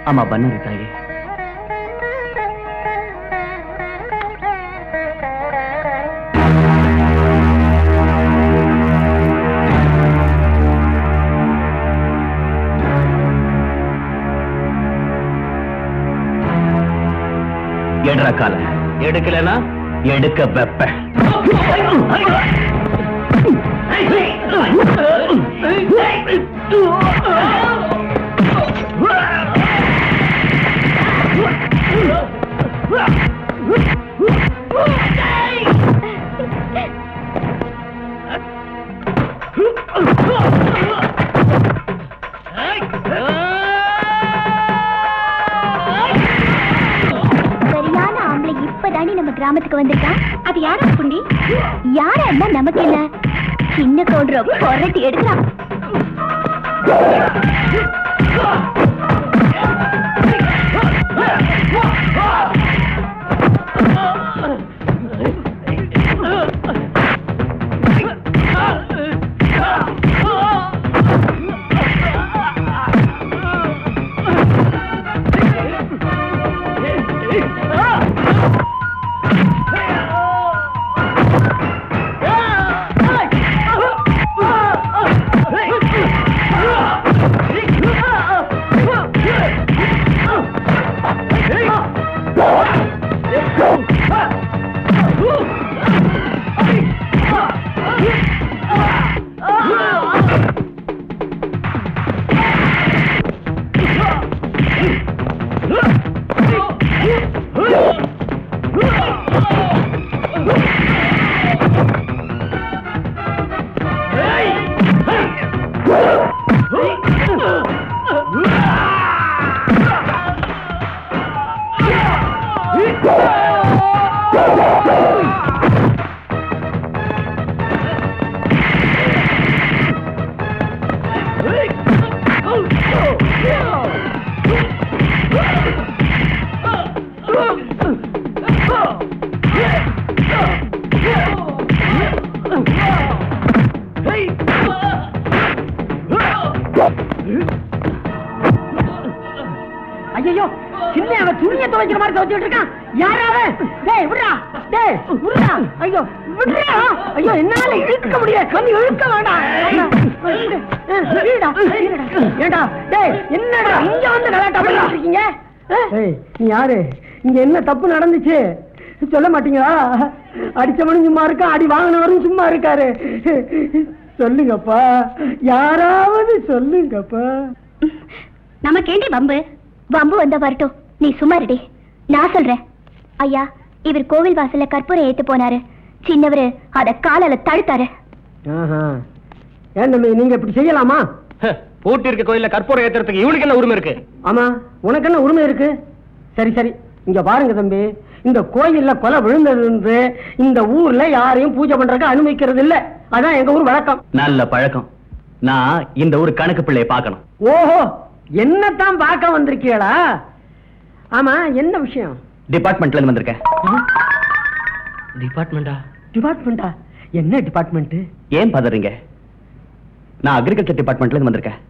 ஆமா பண்ணாரி தாயே. எடுற கால எடுக்கலனா எடுக்க வெப்ப. நம்ம கிராமத்துக்கு வந்திருக்கான். அது யாரா புண்டி? யாரா இருந்தா நமக்கு என்ன? சின்ன கவுண்டர் பொரட்டி எடுக்கலாம். ஐயோ, சின்ன அவன் துணியை துவைக்கிற மாதிரி துவைச்சிட்டு இருக்கான். யாராவது டேய் விடுறா, டேய் விடுறா. ஐயோ விடுறா. ஐயோ என்னால இழுக்க முடியாது. கம்மி இழுக்க வேண்டாம். ஏண்டா டேய் என்னடா இங்க வந்து கலாட்டா பண்ணிட்டு இருக்கீங்க? ஏய் நீ யாரு? இங்க என்ன தப்பு நடந்துச்சு சொல்ல மாட்டீங்களா? அடிச்சவனும் சும்மா இருக்கா, அடி வாங்கினவரும் சும்மா இருக்காரு. சொல்லுங்கப்பா, யாராவது சொல்லுங்கப்பா. நமக்கு ஏண்டி வம்பு? வம்பு வந்தா வரட்டும், நீ சும்மா இருடி. நான் சொல்றேன். ஐயா, இவர் கோவில் வாசல்ல கற்பூரம் ஏத்து போனாரு. சின்னவரு அத காலால தடுத்தாரு. ஏன் தம்பி நீங்க இப்படி செய்யலாமா? பூட்டி இருக்க கோயில்ல கற்பூரம் ஏத்துறதுக்கு இவனுக்கு என்ன உரிமை இருக்கு? ஆமா, உனக்கு என்ன உரிமை இருக்கு? சரி சரி, இங்க பாருங்க தம்பி, இந்த கோயில்ல கொலை விழுந்தது இந்த ஊர்ல யாரையும் பூஜை பண்றதுக்கு அனுமதிக்கிறது இல்ல. அதான் எங்க ஊர் வழக்கம். நல்ல பழக்கம். நான் இந்த ஊர் கணக்கு பிள்ளையை பார்க்கணும். ஓஹோ, என்னத்தான் பார்க்க வந்திருக்கீங்களா? ஆமா, என்ன விஷயம்? டிபார்ட்மெண்ட்ல இருந்து வந்திருக்கேன். டிபார்ட்மெண்டா? டிபார்ட்மெண்டா? என்ன டிபார்ட்மெண்ட்? ஏன் பதறீங்க? நான் அக்ரிகல்ச்சர் டிபார்ட்மெண்ட்ல இருந்து வந்திருக்கேன்.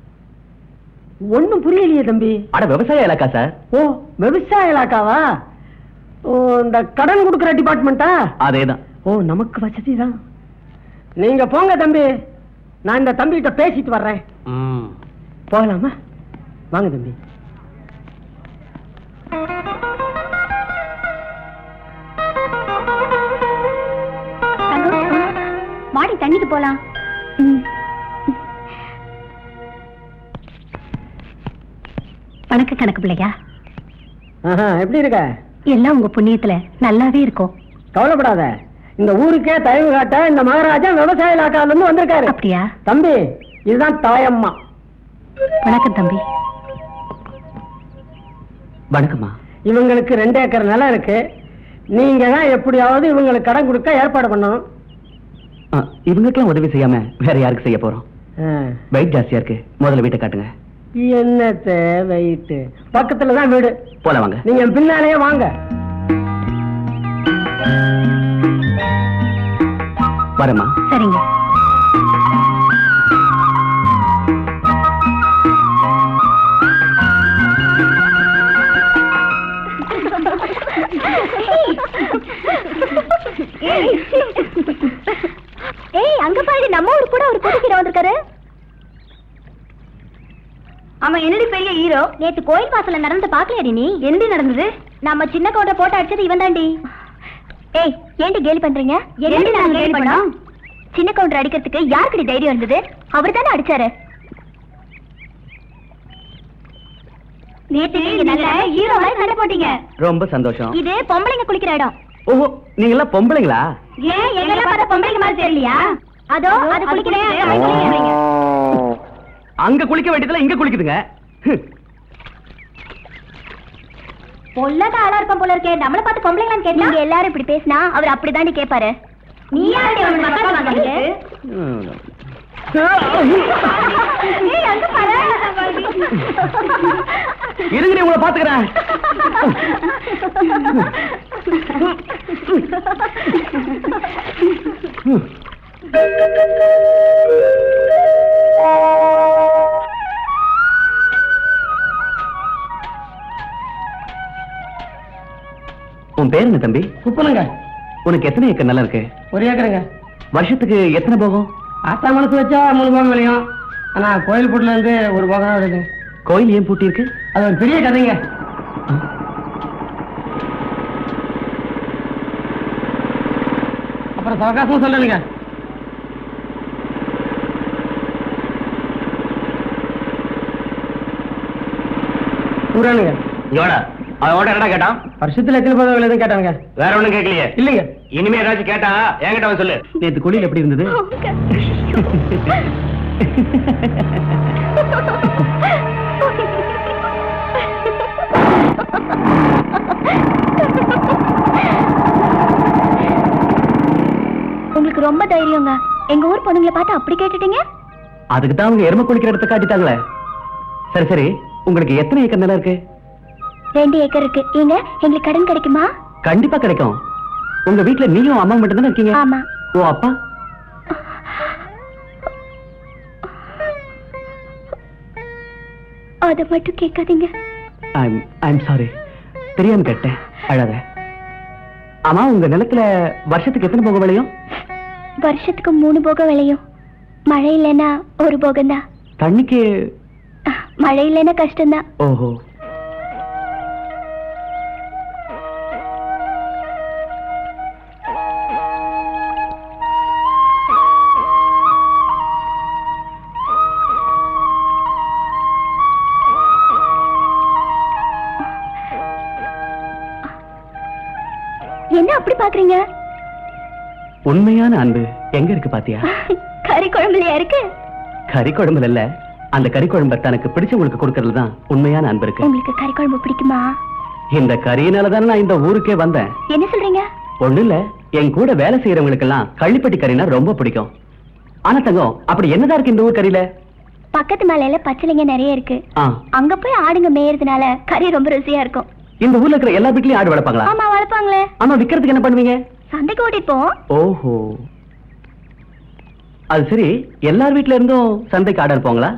ஒண்ணும் புரியலையே தம்பி. அட விவசாய இலாக்கா சார். ஓ, விவசாய இலாக்காவா? ஓ, இந்த கடன் கொடுக்கிற டிபார்ட்மெண்டா? அதேதான். ஓ, நமக்கு வசதி தான். நீங்க போங்க தம்பி, நான் இந்த தம்பி கிட்ட பேசிட்டு வர்றேன். போகலாமா? வாங்க தம்பி. மாடி தண்ணிக்கு போலாம். வணக்க கணக்கு பிள்ளையா. எப்படி இருக்க? எல்லாம் உங்க புண்ணியத்துல நல்லாவே இருக்கும். கவலைப்படாத. இந்த ஊருக்கே தயவு காட்ட இந்த மகாராஜா விவசாய இலாக்கால இருந்து வந்திருக்காரு. அப்படியா தம்பி? இதுதான் தாயம்மா. வணக்கம் தம்பி. வணக்கம்மா. இவங்களுக்கு 2 ஏக்கர் நிலம் இருக்கு. நீங்க தான் எப்படியாவது இவங்களுக்கு கடன் கொடுக்க ஏற்பாடு பண்ணணும். இவங்களுக்கெல்லாம் உதவி செய்யாம வேற யாருக்கு செய்ய போறோம்? வெயிட் ஜாஸ்தியா இருக்கு. முதல்ல வீட்டை காட்டுங்க. என்னத்த வெயிட்? பக்கத்துலதான் வீடு. போல வாங்க. நீங்க பின்னாலேயே வாங்க. வரமா? சரிங்க. ஏய் அங்க பாரு நம்ம ஊர் கூட ஒரு புது ஹீரோ வந்திருக்காரு. ஆமா என்னடி பெரிய ஹீரோ? நேத்து கோயில் வாசல்ல நடந்து பாக்கலையடி நீ? என்னடி நடந்தது? நம்ம சின்ன கோட்டை போட்டு அடிச்சது இவன் தாண்டி. ஏய் ஏண்டி கேலி பண்றீங்க? என்னடி நான் கேலி பண்ணோம்? சின்ன கவுண்டர் அடிக்கிறதுக்கு யாருக்கடி தைரியம் இருந்தது? அவர் தானே அடிச்சாரு. நேத்து நீங்க நல்ல ஹீரோ மாதிரி சண்டை போட்டீங்க. ரொம்ப சந்தோஷம். இது பொம்பளைங்க குளிக்கிற இடம். ஓஹோ, நீங்க எல்லாம் பொம்பளைங்களா? ஏன் எங்கெல்லாம் பார்த்தா பொம்பளைங்க மாதிரி தெரியலையா? அதோ அது குளிக்கிறேன். அங்க குளிக்க வேண்டியதுல இங்க குளிக்குதுங்க. பொல்லாத ஆளா இருப்பான் போல இருக்கே. நம்மள பார்த்து பொம்பளைங்களான்னு கேட்டா நீங்க எல்லாரும் இப்படி பேசினா அவர் அப்படிதாண்டி கேட்பாரு. நீ யாரடி அவன் மக்கள் வாங்குறீங்க? ஏய் அங்க பாரு. இருங்க உங்களை பாத்துக்கிறேன். உன் பேர் என்ன தம்பி? குப்பனுங்க. உனக்கு எத்தனை ஏக்கர் நல்லா இருக்கு? ஒரு ஏக்கருங்க. வருஷத்துக்கு எத்தனை போகும்? ஆத்தா மனசு வச்சா 3 போகம் விளையும். ஆனா கோயில் பூட்டில இருந்து 1 போகம் தான் வருது. கோயில் ஏன் பூட்டி இருக்கு? அது ஒரு பெரிய கதைங்க. அப்புறம் சவகாசமா சொல்லணுங்க. ஊரானுங்க. இங்கோடா அவனோட என்னடா கேட்டான்? வருஷத்துல எத்தனை போகம் விளையுதுன்னு கேட்டானுங்க. வேற ஒண்ணும் கேட்கலையே? இல்லைங்க. இனிமே ஏதாச்சும் கேட்டா என்கிட்ட வந்து சொல்லு. நேத்து குளியல் எப்படி இருந்தது? உங்களுக்கு ரொம்ப தைரியங்க. எங்க ஊர் பொண்ணுங்களை பார்த்து அப்படி கேட்டுட்டீங்க? அதுக்கு தான் அவங்க எருமை குளிக்கிற இடத்த காட்டிட்டாங்களே. சரி சரி, உங்களுக்கு எத்தனை ஏக்கர் நிலம் இருக்கு? 2 ஏக்கர் இருக்கு. ஏங்க எங்களுக்கு கடன் கிடைக்குமா? கண்டிப்பா கிடைக்கும். உங்க வீட்டுல நீயும் அம்மா மட்டும் தானே இருக்கீங்க? ஆமா. ஓ அப்பா? அத மட்டும் கேட்காதீங்க. ஐம் சாரி, தெரியாம கேட்டேன். அழாத. ஆமா, உங்க நிலத்துல வருஷத்துக்கு எத்தனை போக விளையும்? வருஷத்துக்கு 3 போகம் விளையும். மழை இல்லைன்னா 1 போகம் தான். தண்ணிக்கு? மழை இல்லைன்னா கஷ்டம்தான். ஓஹோ. என்ன அப்படி பாக்குறீங்க? உண்மையான அன்பு எங்க இருக்கு பாத்தியா? கறி குழம்புலயா இருக்கு? கறி குழம்புல இல்ல, அந்த கறி குழம்பு தனக்கு பிடிச்சவங்களுக்கு கொடுக்கறது தான் உண்மையான அன்பு இருக்கு. உங்களுக்கு கறி குழம்பு பிடிக்குமா? இந்த கறியினால தானே நான் இந்த ஊருக்கே வந்தேன். என்ன சொல்றீங்க? ஒண்ணு இல்ல, என் கூட வேலை செய்யறவங்களுக்கு எல்லாம் கள்ளிப்பட்டி கறினா ரொம்ப பிடிக்கும். ஆனா தங்கம், அப்படி என்னதான் இருக்கு இந்த ஊர் கறியில? பக்கத்து மலையில பச்சளைங்க நிறைய இருக்கு. ஆ, அங்க போய் ஆடுங்க மேயறதுனால கறி ரொம்ப ருசியா இருக்கும். இந்த ஊர்ல இருக்கிற எல்லா வீட்லயும் ஆடு வளர்ப்பாங்களா? ஆமா வளர்ப்பாங்களே. ஆமா, விக்கிறதுக்கு என்ன பண்ணுவீங்க? சந்தைக்கு ஓட்டிட்டு போவோம். ஓஹோ, அது சரி. எல்லார் வீட்ல இருந்தும் சந்தைக்கு ஆடு இருப்பாங்களா?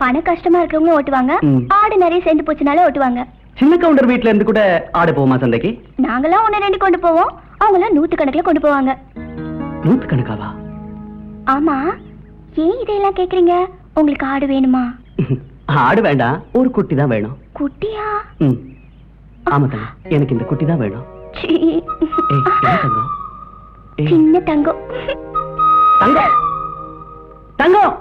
பண கஷ்டமா இருக்கிறவங்க ஓட்டுவாங்க. ம். ஆடு நிறைய சேர்ந்து போச்சுனால ஓட்டுவாங்க. சின்ன கவுண்டர் வீட்ல இருந்து கூட ஆடு போகுமா சந்தைக்கு? நாங்கெல்லாம் 1-2 கொண்டு போவோம். அவங்கெல்லாம் 100 கொண்டு போவாங்க. 100 கணக்காவா? ஆமா, ஏன் இதையெல்லாம் கேக்குறீங்க? உங்களுக்கு ஆடு வேணுமா? ஆடு வேண்டாம், ஒரு குட்டி தான் வேணும். குட்டியா? ம், ஆமா தங்கம், எனக்கு இந்த குட்டி தான் வேணும். சீ. ஏய், என்ன தங்கம்? ஏய், சின்ன தங்கம். தங்கம், தங்கம்.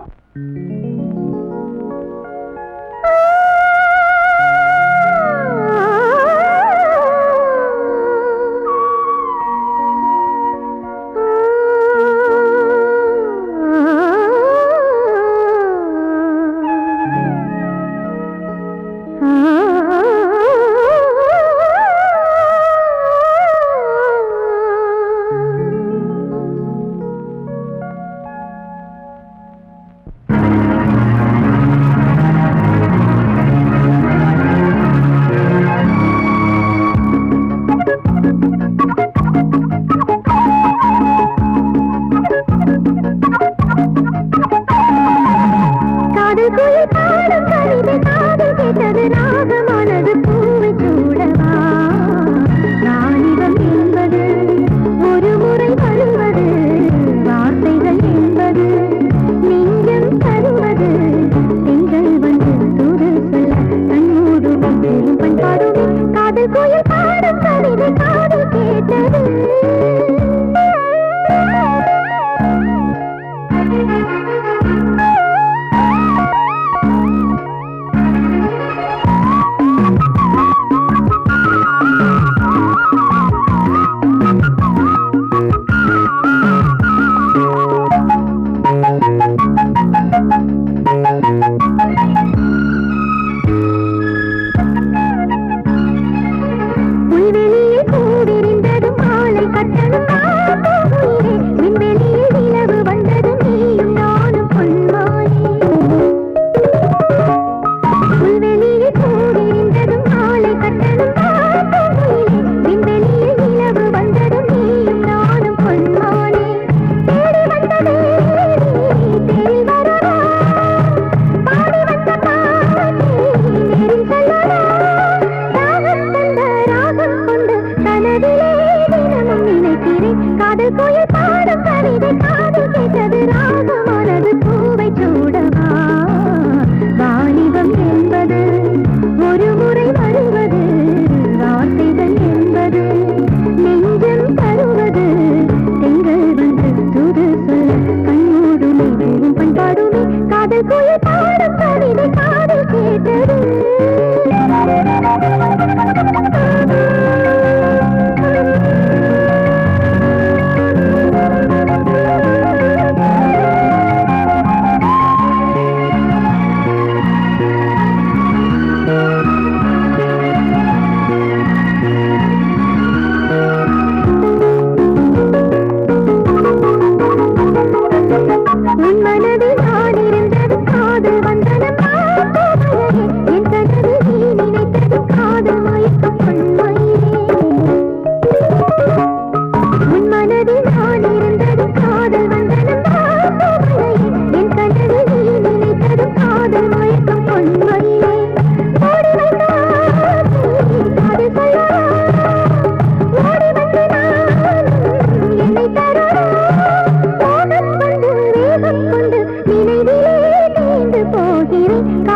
ஒரு முறை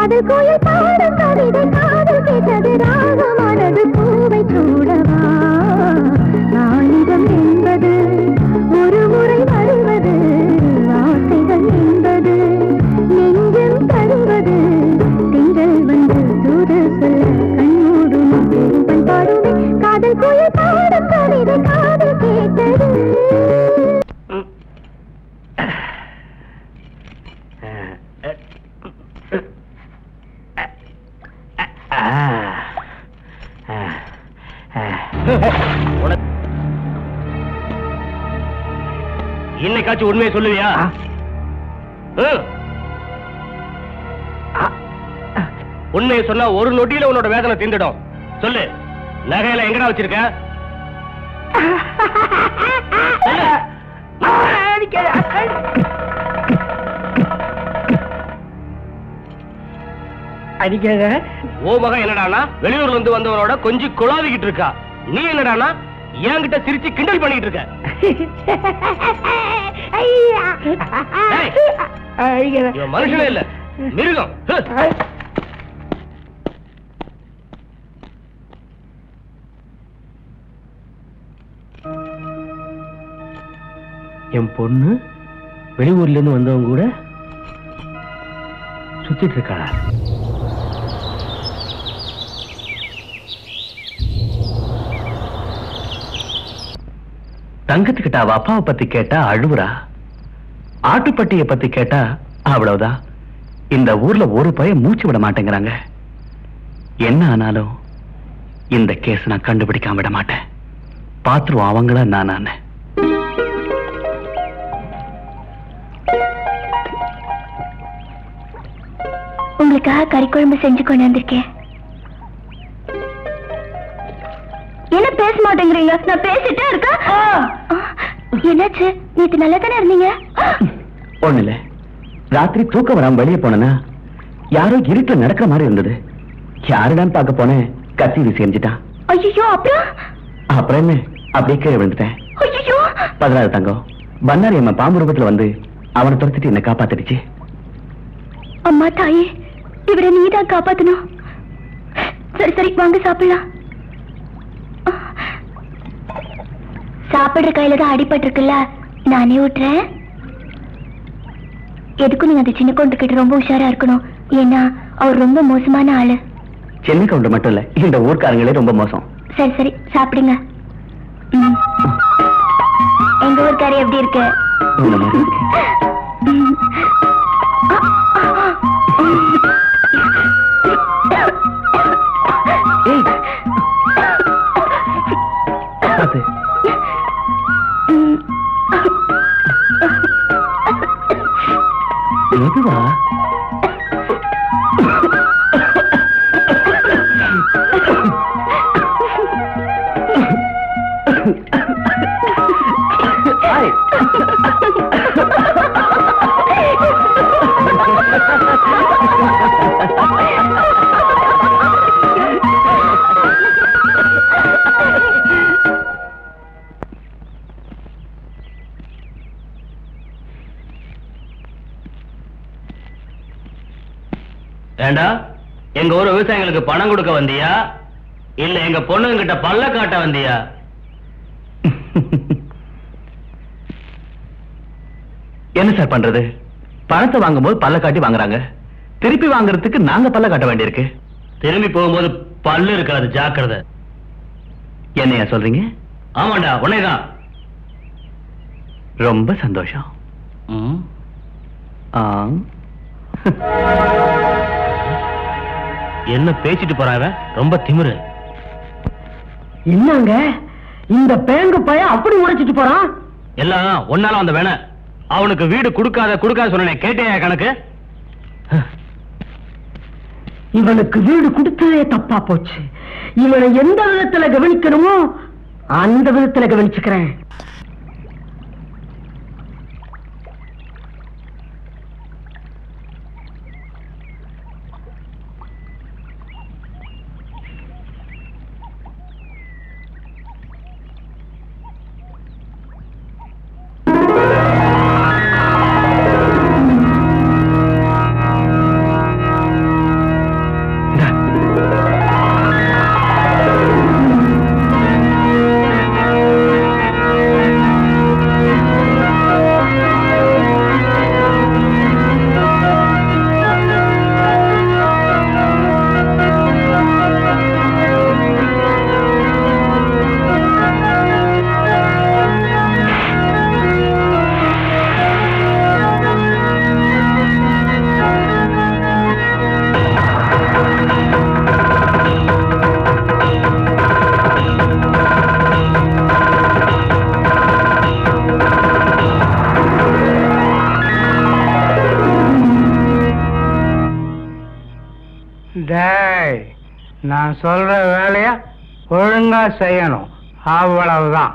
காதல் கோயில் பாடும் கவிதை காதல் கேட்டது ராகமானது பூவை சூடவா நாளிடம் என்பது ஒரு முறை வருவது ஆசைகள் என்பது நெஞ்சம் தருவது திங்கள் வந்து தூது சொல்ல கண்ணோடும் பாடுவே காதல் கோயில் பாடும் கவிதை காதல் கேட்டது. இன்னைக்காச்சும் உண்மையை சொல்லுவியா? உண்மையை சொன்னா ஒரு நொடியில உன்னோட வேதனை தீர்ந்துடும். சொல்லு, நகையில எங்கடா வச்சிருக்க? அடிக்காத. ஓ மகன் என்னடானா வெளியூர்ல இருந்து வந்தவனோட கொஞ்சம் குழாவிக்கிட்டு இருக்கா. நீ என்னடானா என்கிட்ட சிரிச்சு கிண்டல் பண்ணிட்டு இருக்க. இவன் மனுஷனே இல்ல, மிருகம். என் பொண்ணு வெளியூர்ல இருந்து வந்தவங்க கூட சுத்திட்டு இருக்கா. தங்கத்துக்கிட்ட அவ அப்பாவை பத்தி கேட்டா அழுவுறா. ஆட்டுப்பட்டிய பத்தி கேட்டா அவ்வளவுதான். இந்த ஊர்ல ஒரு பையன் மூச்சு விட மாட்டேங்கிறாங்க. என்ன ஆனாலும் இந்த கேஸ் நான் கண்டுபிடிக்காம விட மாட்டேன். பாத்துருவோம் அவங்கள நான். உங்களுக்காக கறி குழம்பு செஞ்சு கொண்டு வந்திருக்கேன். என்ன பேச மாட்டேங்கிறீங்க? நான் பேசிட்டே இருக்கேன். என்னாச்சு? நேத்து நல்லா தானே இருந்தீங்க. ஒண்ணு இல்ல, ராத்திரி தூக்கம் வராம வெளியே போனா யாரோ இருட்டுல நடக்கிற மாதிரி இருந்தது. யாருடான்னு பார்க்க போனேன், கத்தி வீசி எரிஞ்சிட்டான். ஐயோ, அப்புறம் என்ன, அப்படியே கீழே விழுந்துட்டேன். ஐயோ, 16 தங்கம் பண்ணாரி அம்மா பாம்பு ரூபத்துல வந்து அவனை துரத்திட்டு என்ன காப்பாத்திடுச்சு. அம்மா தாயே, இவரை நீதான் காப்பாத்தணும். சரி சரி, வாங்க சாப்பிடலாம். சாப்பிடுற கையில தான் அடிபட்டு இருக்குல்ல, நானே விட்டுறேன். எதுக்கும் நீங்க அந்த சின்ன கவுண்டர் கிட்ட ரொம்ப உஷாரா இருக்கணும். ஏன்னா அவர் ரொம்ப மோசமான ஆளு. சின்ன கவுண்டர் மட்டும் இல்ல, இந்த ஊர்க்காரங்களே ரொம்ப மோசம். சரி சரி, சாப்பிடுங்க. எங்க ஊர்க்காரி எப்படி இருக்கு? எதுவா? ஏண்டா, எங்க ஊர் விவசாயிகளுக்கு பணம் கொடுக்க வந்தியா இல்ல எங்க பொண்ணுங்கிட்ட பல்ல காட்ட வந்தியா? என்ன சார் பண்றது? பணத்தை வாங்கும்போது பல்ல காட்டி வாங்குறாங்க, திருப்பி வாங்குறதுக்கு நாங்க பல்ல காட்ட வேண்டியிருக்கு. திரும்பி போகும்போது பல்லு இருக்காது, ஜாக்கிரதை. என்னையா சொல்றீங்க? ஆமாண்டா, உன்னைதான். ரொம்ப சந்தோஷம். என்ன பேசிட்டு போறாங்க? ரொம்ப திமிரு. என்னங்க இந்த பேங்கு பையன் அப்படி உடைச்சிட்டு போறான்? எல்லாம் ஒன்னால வந்த வேண. அவனுக்கு வீடு கொடுக்காத சொன்னேன், கேட்டேயா கணக்கு? இவனுக்கு வீடு கொடுத்ததே தப்பா போச்சு. இவனை எந்த விதத்துல கவனிக்கணுமோ அந்த விதத்துல கவனிச்சுக்கிறேன். டேய், நான் சொல்ற வேலைய ஒழுங்கா செய்யணும், அவ்வளவுதான்.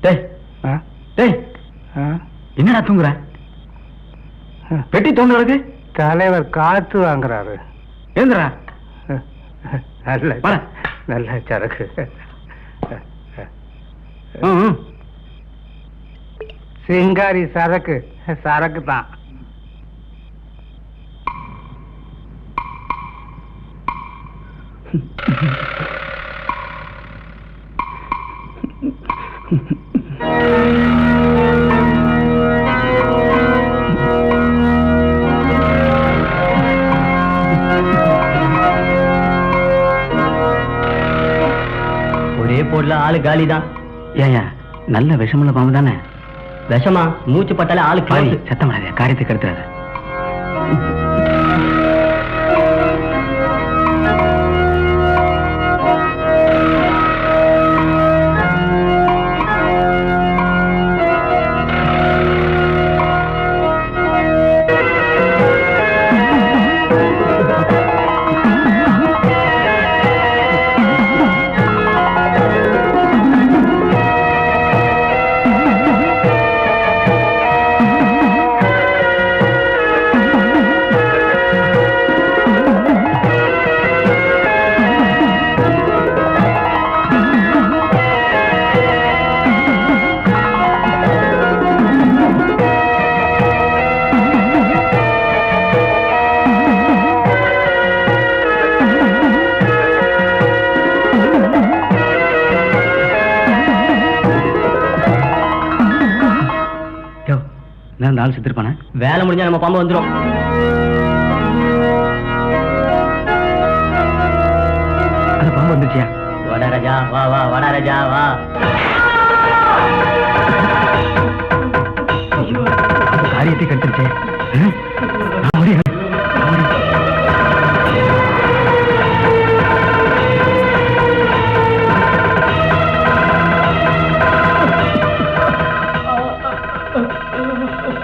டேய் ஆ? டேய் ஆ? என்னடா தூங்குற? பெட்டி தோண்டு கிடக்கு. தலைவர் காத்து வாங்குறாரு. எழுந்துடா. நல்ல வர. நல்ல சரக்கு. சிங்காரி சரக்கு, சரக்கு தான். ஒரே போடல ஆளு காலிதான். ஏயா நல்ல விஷமுள்ள பாம்பு தானே? விஷமா? மூச்சு பட்டாலே ஆளு பாவி, காலி. சத்தம் பண்ணாதே, காரியத்தை கெடுத்துறாத. அந்த ஆள் செத்துருப்பானே. வேலை முடிஞ்சா நம்ம பாம்பு வந்துரும். அந்த பாம்பு வந்துருச்சியா? வட ராஜா வா வா, வட ராஜா வா. அந்த காரியத்தை கெடுத்துருச்சே.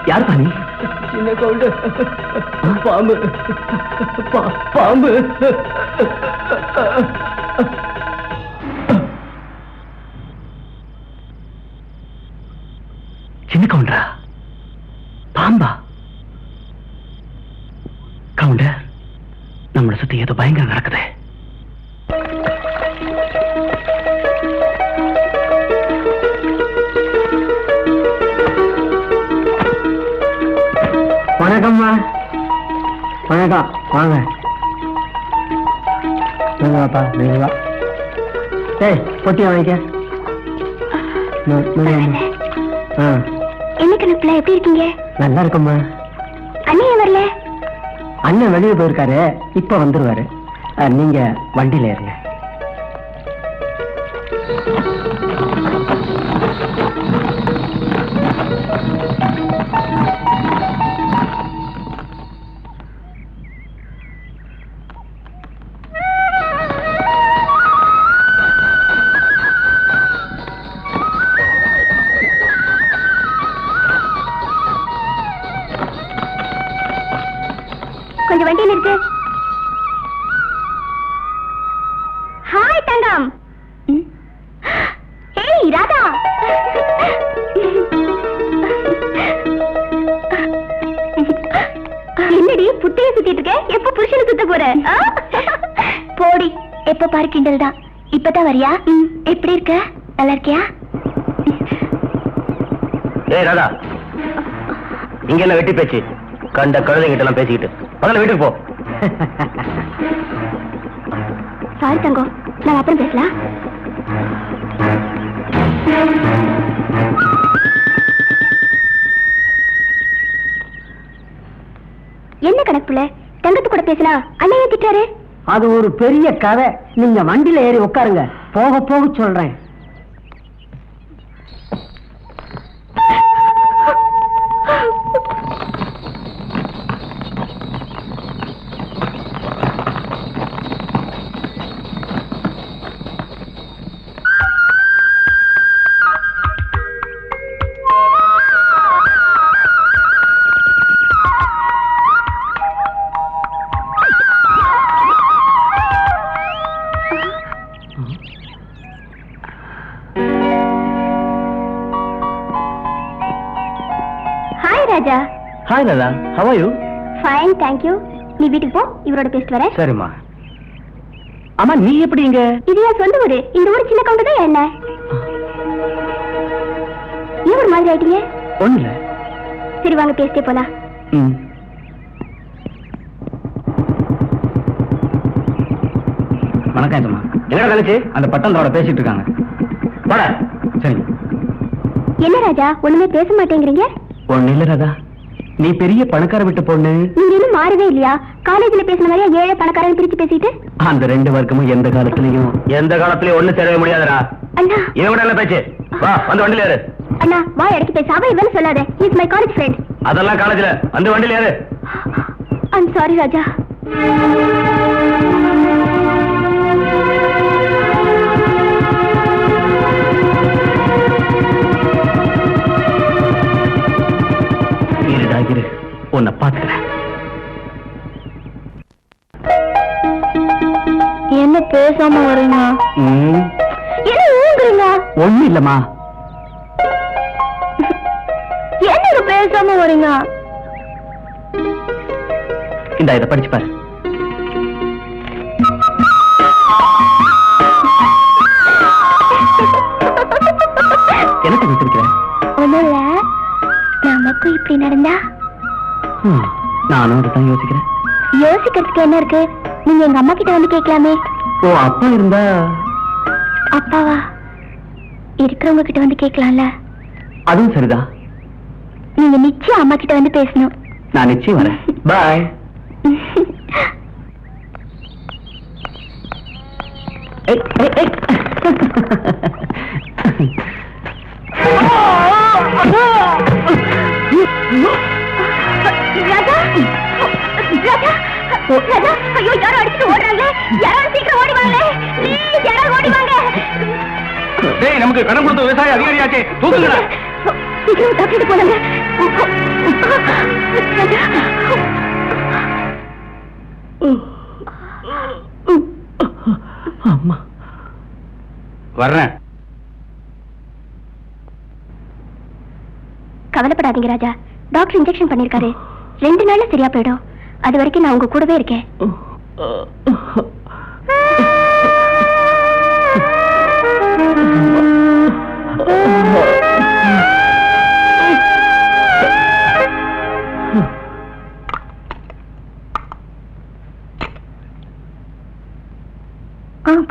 யார் பாணி? சின்ன கவுண்டு பாம்பு, பாம்பு. சின்ன கவுண்டரா? பாம்பா? கவுண்டர், நம்மளை சுத்தி ஏதோ பயங்கரம் நடக்குது. வணக்கம்மா. வணக்கம், வாங்க. வாப்பா, மெதுவா. ஏய், பொட்டியா வாங்கிக்க. என்ன கணக்குல எப்படி இருக்கீங்க? நல்லா இருக்கம்மா. அண்ணன் வரல? அண்ணன் வெளியே போயிருக்காரு, இப்ப வந்துருவாரு. நீங்க வண்டியில ஏறுங்க. கொஞ்சம் வண்டியில் இருக்கு. ஹாய் தங்கம். ஏய் ராதா. என்னடி புத்தைய சுத்திட்டு இருக்க? எப்ப புருஷனை சுத்த போற? போடி, எப்ப பாரு கிண்டல் தான். இப்பதான் வரியா? எப்படி இருக்க? நல்லா இருக்கியா? ஏய் ராதா, இங்க என்ன வெட்டி பேச்சு? கண்ட கழுதைங்கிட்ட எல்லாம் பேசிக்கிட்டு முதல்ல வீட்டுக்கு போ. சாரி தங்கம், நான் அப்புறம் பேசலாம். என்ன கணக்குல தங்கத்து கூட பேசலாம், அண்ணன் திட்டாரு. அது ஒரு பெரிய கதை. நீங்க வண்டியில ஏறி உட்காருங்க, போக போக சொல்றேன். Raja. Hi Radha, how are you? Fine, thank you. நீ வீட்டுக்கு போ, இவரோட பேசிட்டு வரேன். சரிம்மா. அம்மா நீ எப்படி இங்க? இது என் சொந்த ஊரு. இந்த ஊரு சின்ன கவுண்டர் தான் என்ன? ஏன் ஒரு மாதிரி ஆயிட்டீங்க? ஒண்ணு இல்ல. சரி வாங்க பேசிட்டே போலாம். வணக்கம் ஏஜமா. என்ன கழிச்சு அந்த பட்டந்தோட பேசிட்டு இருக்காங்க. போடா. சரி. என்ன ராஜா ஒண்ணுமே பேச மாட்டேங்கிறீங்க? ஒண்ணு இல்ல ராதா, நீ பெரிய பணக்கார விட்டு பொண்ணு. நீங்க இன்னும் மாறவே இல்லையா? காலேஜ்ல பேசின மாதிரியா ஏழை பணக்காரன் பிரிச்சு பேசிட்டு? அந்த ரெண்டு வர்க்கமும் எந்த காலத்திலயும் ஒண்ணு சேரவே முடியாதுடா. அண்ணா இவன் கூட என்ன பேச்சு? வா வந்து வண்டியில ஏறு. அண்ணா வா எடுத்து பேச. அவ இவன்னு சொல்லாத. He is my college friend. அதெல்லாம் காலேஜ்ல அந்த வண்டியில ஏறு. ஐம் சாரி ராஜா. இரு உன்னை பாத்துக்கிறேன். என்ன பேசாம வரீங்க? என்ன ஊங்குறீங்க? ஒண்ணு இல்லம்மா. என்ன பேசாம வரீங்க? இந்த இதை படிச்சு பாரு. என்ன வச்சிருக்கிறேன்? ஒண்ணும் இல்ல. நமக்கும் இப்படி நடந்தா? நானும் அதுதான் யோசிக்கிறேன். யோசிக்கிறதுக்கு என்ன இருக்கு? நீங்க எங்க அம்மா கிட்ட வந்து கேட்கலாமே. ஓ அப்பா இருந்தா? அப்பாவா? இருக்கிறவங்க கிட்ட வந்து கேட்கலாம்ல. அதுவும் சரிதான். நீங்க நிச்சயம் அம்மா கிட்ட வந்து பேசணும். நான் நிச்சயம் வரேன். பாய். ராஜா ராஜா ராஜா ஐயோ யாரோ அடிச்சுட்டு ஓடுறாங்களே. யாராவது சீக்கிரம் ஓடி வாங்களே. ப்ளீஸ் யாராவது ஓடி வாங்க. டேய் நமக்கு கடன் கொடுத்த விவசாய அதிகாரியாச்சே, தூக்குங்கடா. சீக்கிரம் தப்பிட்டு போனாங்க. அம்மா வர்றேன். கவலைப்படாதீங்க ராஜா. டாக்டர் இன்ஜெக்ஷன் பண்ணிருக்காரு. 2 நாள்ல சரியா போயிடும். அது வரைக்கும் நான் உங்க கூடவே இருக்கேன்.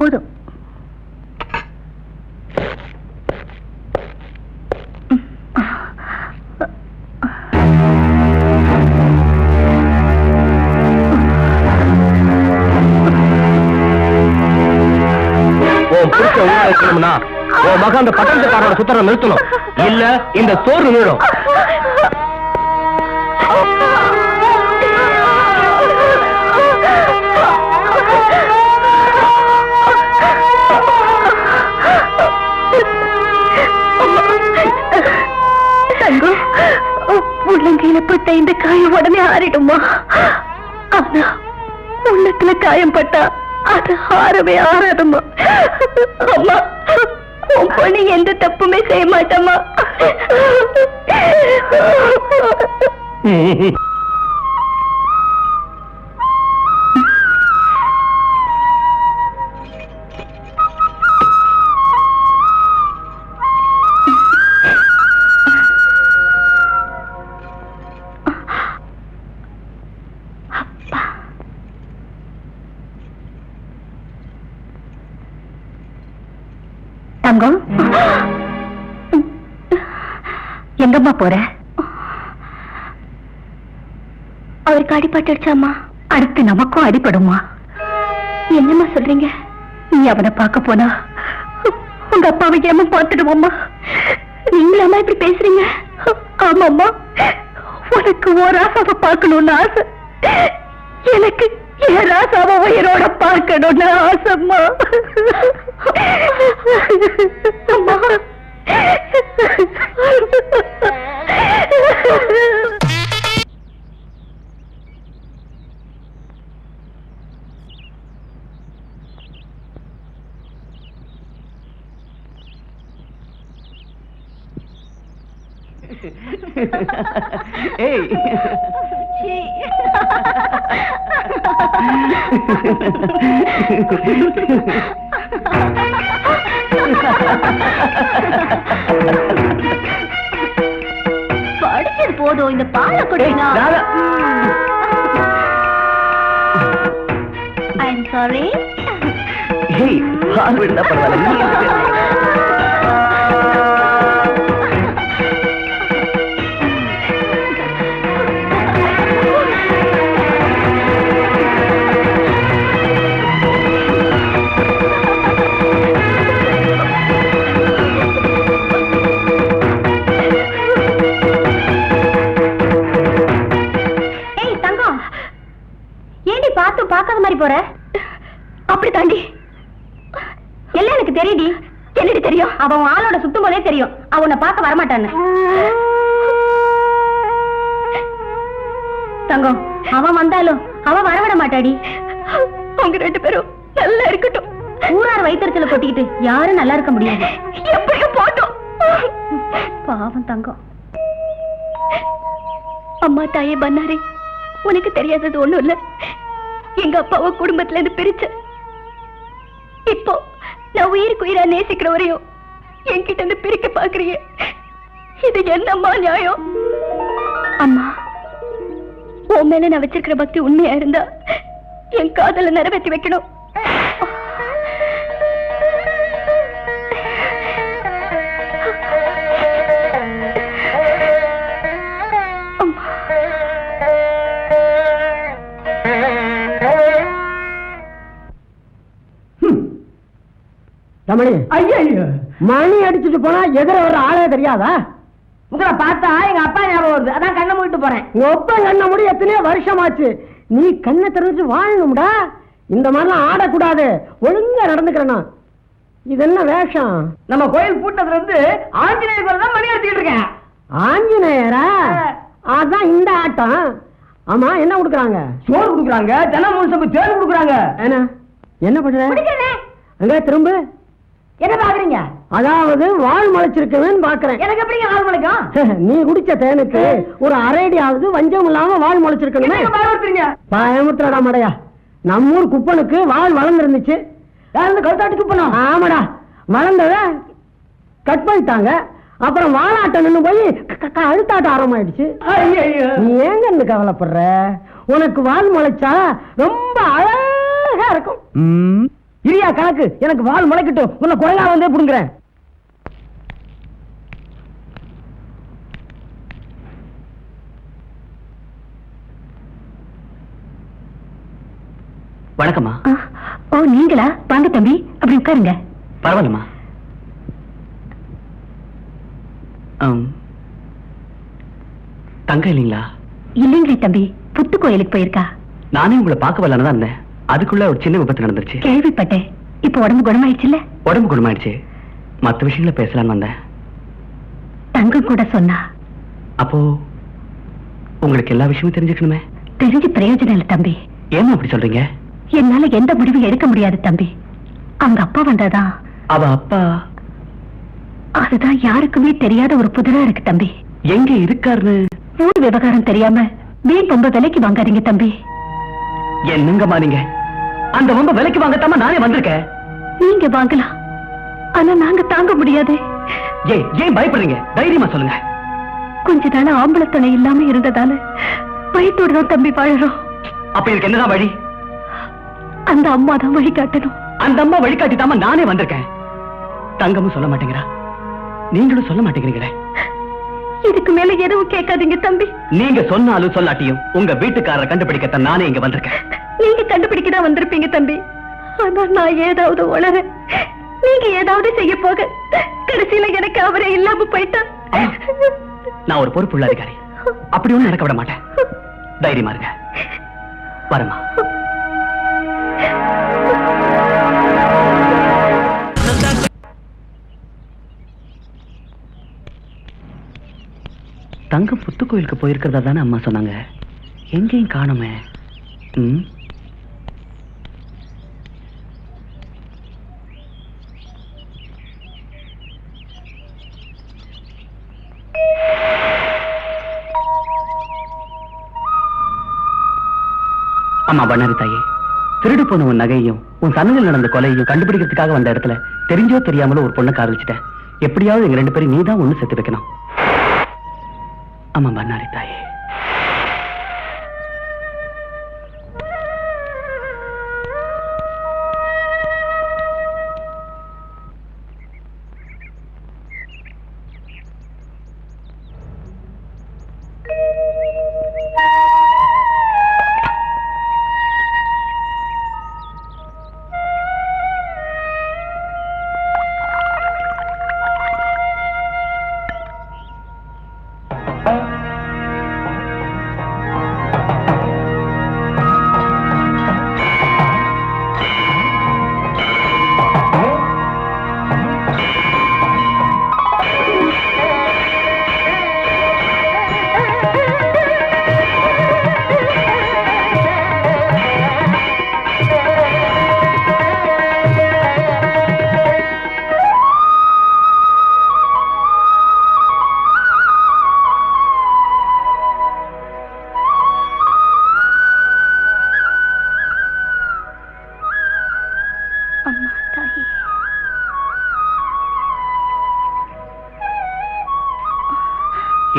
போதும். உன் மகன் அந்த பட்டணத்துக்காரோட சுத்தரை நிறுத்தணும். இல்ல இந்த சோறு நீடும். உள்ளங்கையில பட்ட இந்த காயம் உடனே ஆறிடுமா? ஆனா உள்ளத்துல காயம் பட்டா அது ஆறவே ஆறாதுமா. அம்மா உன் பொண்ணு எந்த தப்புமே செய்ய மாட்டம்மா. தங்கம் எங்கம்மா போற? அவருக்கு அடிபட்டுடுச்சாம்மா. அடுத்து நமக்கும் அடிபடுமா? என்னம்மா சொல்றீங்க? நீ அவனை பார்க்க போனா உங்க அப்பாவை ஏமா பார்த்துடுவோம்மா. நீங்களாமா இப்படி பேசுறீங்க? ஆமாம்மா, உனக்கு ஒரு ராசாவை பார்க்கணும்னு ஆசை. எனக்கு என் ராசாவை உயிரோட பார்க்கணும்னு ஆசைம்மா. அம்மா ஏய் படிச்சது போதும், இந்த பாலை குடினா. I'm sorry. ஏய் பால் விடுதா பரவாயில்ல. பார்க்காத மாதிரி போற. அப்படி தாண்டி எல்லாம் எனக்கு தெரியுடி. என்னடி தெரியும்? அவன் ஆளோட சுத்தும் போதே தெரியும் அவனை பார்க்க வரமாட்டான்னு. தங்கம், அவன் வந்தாலும் அவன் வரவிட மாட்டாடி. அவங்க 2 பேரும் நல்லா இருக்கட்டும். ஊரார் வயிற்றுல கொட்டிக்கிட்டு யாரும் நல்லா இருக்க முடியாது. எப்படியும் போட்டோம். பாவம் தங்கம். அம்மா தாயே பண்ணாரே, உனக்கு தெரியாதது ஒண்ணும் இல்ல. எங்க அப்பாவை குடும்பத்துல இருந்து பிரிச்ச. இப்போ நான் உயிருக்கு உயிரா நேசிக்கிற வரையும் என்கிட்ட இருந்து பிரிக்க பாக்குறீங்க. இது என்னம்மா நியாயம்? அம்மா, உன் மேல நான் வச்சிருக்கிற பக்தி உண்மையா இருந்தா என் காதலை நிறைவேற்றி வைக்கணும். தமிழ் ஐயா மணி அடிச்சுட்டு போனா எதிர வர்ற ஆளே தெரியாதா? உங்களை பார்த்தா எங்க அப்பா ஞாபகம் வருது. அதான் கண்ணை மூடிட்டு போறேன். உங்க அப்பா கண்ணை மூடி எத்தனையோ வருஷமாச்சு. நீ கண்ணை திறந்து வாழணும்டா. இந்த மாதிரிலாம் ஆடக்கூடாது. ஒழுங்கா நடந்துக்கிறேன்னா. இது என்ன வேஷம்? நம்ம கோயில் பூட்டத்துல இருந்து ஆஞ்சநேயர் தான் மணி அடிச்சுட்டு இருக்கேன். ஆஞ்சநேயரா? அதான் இந்த ஆட்டம். ஆமா, என்ன கொடுக்குறாங்க? சோறு கொடுக்குறாங்க. தினம் 3 சம்பு தேன் கொடுக்குறாங்க. என்ன பண்ற? அங்க திரும்ப என்ன பாக்குறீங்க? அதாவது வாழ் முளைச்சிருக்கவேன்னு பாக்குறேன். எனக்கு எப்படிங்க வாழ் முளைக்கும்? நீ குடிச்ச தேனுக்கு ஒரு அரைடியாவது வஞ்சம் இல்லாம வாழ் முளைச்சிருக்கணுமே. பயமுத்துறடா மடையா. நம்ம ஊர் குப்பனுக்கு வாழ் வளர்ந்துருந்துச்சு. கழுத்தாட்டு குப்பனும். ஆமாடா, வளர்ந்தத கட் பண்ணிட்டாங்க. அப்புறம் வாழாட்டம் நின்று போய் அழுத்தாட்டம் ஆரம்பமாயிடுச்சு. நீ ஏங்க கவலைப்படுற? உனக்கு வாழ் முளைச்சா ரொம்ப அழகா இருக்கும். இரியா கணக்கு. எனக்கு வால் முளைக்கட்டும். உன்னை கொலையா வந்தே புடுங்குறேன். வணக்கம்மா. ஓ, நீங்களா? வாங்க தம்பி, அப்படி உட்காருங்க. பரவாயில்லம்மா. தங்க இல்லைங்களா? இல்லைங்களே தம்பி, புத்து கோயிலுக்கு போயிருக்கா. நானே உங்களை பார்க்க வரலான்னு தான் இருந்தேன். அதுக்குள்ள ஒரு சின்ன விபத்து நடந்துருச்சு. கேள்விப்பட்டேன். இப்ப உடம்பு குணமாயிடுச்சுல்ல? உடம்பு குணமாயிடுச்சு. மத்த விஷயங்களை பேசலான்னு வந்தேன். தங்கம் கூட சொன்னா. அப்போ உங்களுக்கு எல்லா விஷயமும் தெரிஞ்சுக்கணுமே. தெரிஞ்சு பிரயோஜனம் இல்ல தம்பி. ஏமா அப்படி சொல்றீங்க? என்னால எந்த முடிவும் எடுக்க முடியாது தம்பி. அவங்க அப்பா வந்தாதான். அவ அப்பா? அதுதான் யாருக்குமே தெரியாத ஒரு புதிரா இருக்கு தம்பி. எங்க இருக்காருன்னு? ஊர் விவகாரம் தெரியாம வீண் ரொம்ப விலைக்கு வாங்காதீங்க தம்பி. என்னங்கம்மா நீங்க? அந்த ரொம்ப விலைக்கு வாங்கத்தாம நானே வந்திருக்கேன். நீங்க வாங்கலாம், ஆனா நாங்க தாங்க முடியாது. ஏன் பயப்படுறீங்க? தைரியமா சொல்லுங்க. கொஞ்ச நாள் ஆம்பளை துணை இல்லாம இருந்ததால பயத்தோடு தான் தம்பி வாழறோம். அப்ப இதுக்கு என்னதான் வழி? அந்த அம்மா தான் வழிகாட்டணும். அந்த அம்மா வழிகாட்டித்தாம நானே வந்திருக்கேன். தங்கமும் சொல்ல மாட்டேங்கிறா, நீங்களும் சொல்ல மாட்டேங்கிறீங்களே. இதுக்கு மேல எதுவும் கேட்காதீங்க தம்பி. நீங்க சொன்னாலும் சொல்லாட்டியும் உங்க வீட்டுக்காரரை கண்டுபிடிக்கத்தான் நானே இங்க வந்திருக்கேன். நீங்க கண்டுபிடிக்கதான் வந்திருப்பீங்க தம்பி. ஆனா நான் ஏதாவது உளற, நீங்க ஏதாவது செய்ய போக கடைசியில எனக்கு அவரே இல்லாம போயிட்டா. நான் ஒரு பொறுப்புள்ள அதிகாரி. அப்படி ஒண்ணும் நடக்க விட மாட்டேன். தைரியமா இருங்க. வரமா. தங்கம் புத்து கோயிலுக்கு போயிருக்கிறதா தானே அம்மா சொன்னாங்க. எங்கேயும் காணுமே. ஆமா பண்ணாரி தாயே, திருடு போன உன் நகையும் உன் சன்னதில் நடந்த கொலையையும் கண்டுபிடிக்கிறதுக்காக வந்த இடத்துல தெரிஞ்சோ தெரியாமலோ ஒரு பொண்ணை காதலிச்சிட்டேன். எப்படியாவது எங்க 2 பேரும் நீதான் ஒண்ணு சேர்த்து வைக்கணும். ஆமா பண்ணாரி தாயே.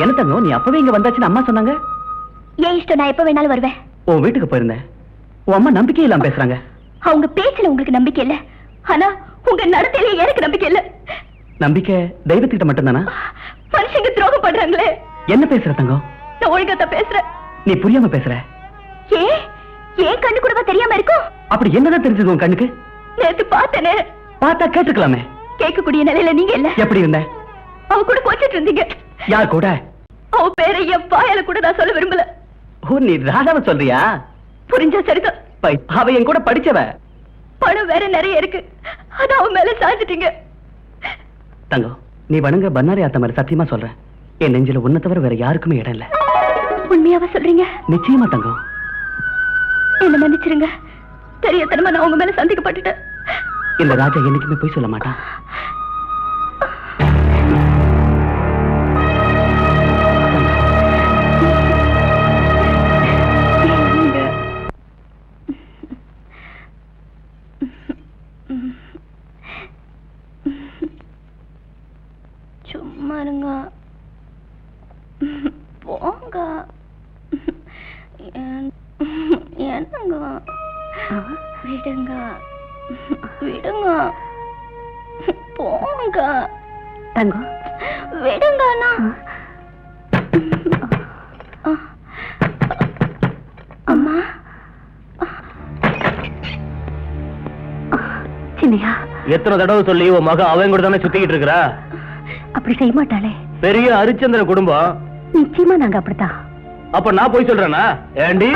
என்ன தங்கம், நீ அப்பவே இங்க வந்தாச்சுன்னு அம்மா சொன்னாங்க. ஏன் இஷ்டம், நான் எப்ப வேணாலும் வருவேன். உன் வீட்டுக்கு போயிருந்தேன். உன் அம்மா நம்பிக்கை இல்லாம பேசுறாங்க. அவங்க பேச்சுல உங்களுக்கு நம்பிக்கை இல்ல, ஆனா உங்க நடத்தையில எனக்கு நம்பிக்கை இல்ல. நம்பிக்கை தெய்வத்திட்ட மட்டும்தானா? மனுஷங்க துரோகம் பண்றாங்களே. என்ன பேசுற தங்கம்? நான் ஒழுங்கா பேசுறேன். நீ புரியாம பேசுற. ஏன் கண்ணு கூடவா தெரியாம இருக்கும்? அப்படி என்னதான் தெரிஞ்சது உன் கண்ணுக்கு? நேத்து பார்த்தனே. பார்த்தா கேட்டுக்கலாமே. கேட்கக்கூடிய நிலையில நீங்க இல்ல. எப்படி இருந்த? அவ கூட போச்சிட்டு இருந்தீங்க. யார் கூட? அவ பேரை என் வாயால கூட நான் சொல்ல விரும்பல. ஓ, நீ ராதாவை சொல்றியா? புரிஞ்சா சரிதான். அவ என் கூட படிச்சவ. பணம் வேற நிறைய இருக்கு, அது அவ மேல சாஞ்சிட்டீங்க. தங்கம், நீ வணங்க பண்ணாரி ஆத்த மாதிரி சத்தியமா சொல்றேன். என் நெஞ்சில உன்னை தவிர வேற யாருக்குமே இடம் இல்ல. உண்மையாவா சொல்றீங்க? நிச்சயமா தங்கம். என்ன மன்னிச்சிருங்க, தெரியத்தனமா நான் உங்க மேல சந்திக்கப்பட்டுட்டேன். இந்த ராஜா என்னைக்குமே போய் சொல்ல மாட்டான். சும்மா இருங்க, போங்க. என்னங்க, விடுங்க விடுங்க, போங்க. தங்கம் விடுங்கண்ணா. அம்மா, சின்னையா, எத்தனை தடவை சொல்லி உன் மக அவன் கூட தானே சுத்திக்கிட்டு இருக்கிறா? அப்படி செய்ய மாட்டாளே. பெரிய ஹரிச்சந்திர குடும்பம். நிச்சயமா நாங்க அப்படித்தான். அப்ப நான் போய் சொல்றேனா? ஏண்டி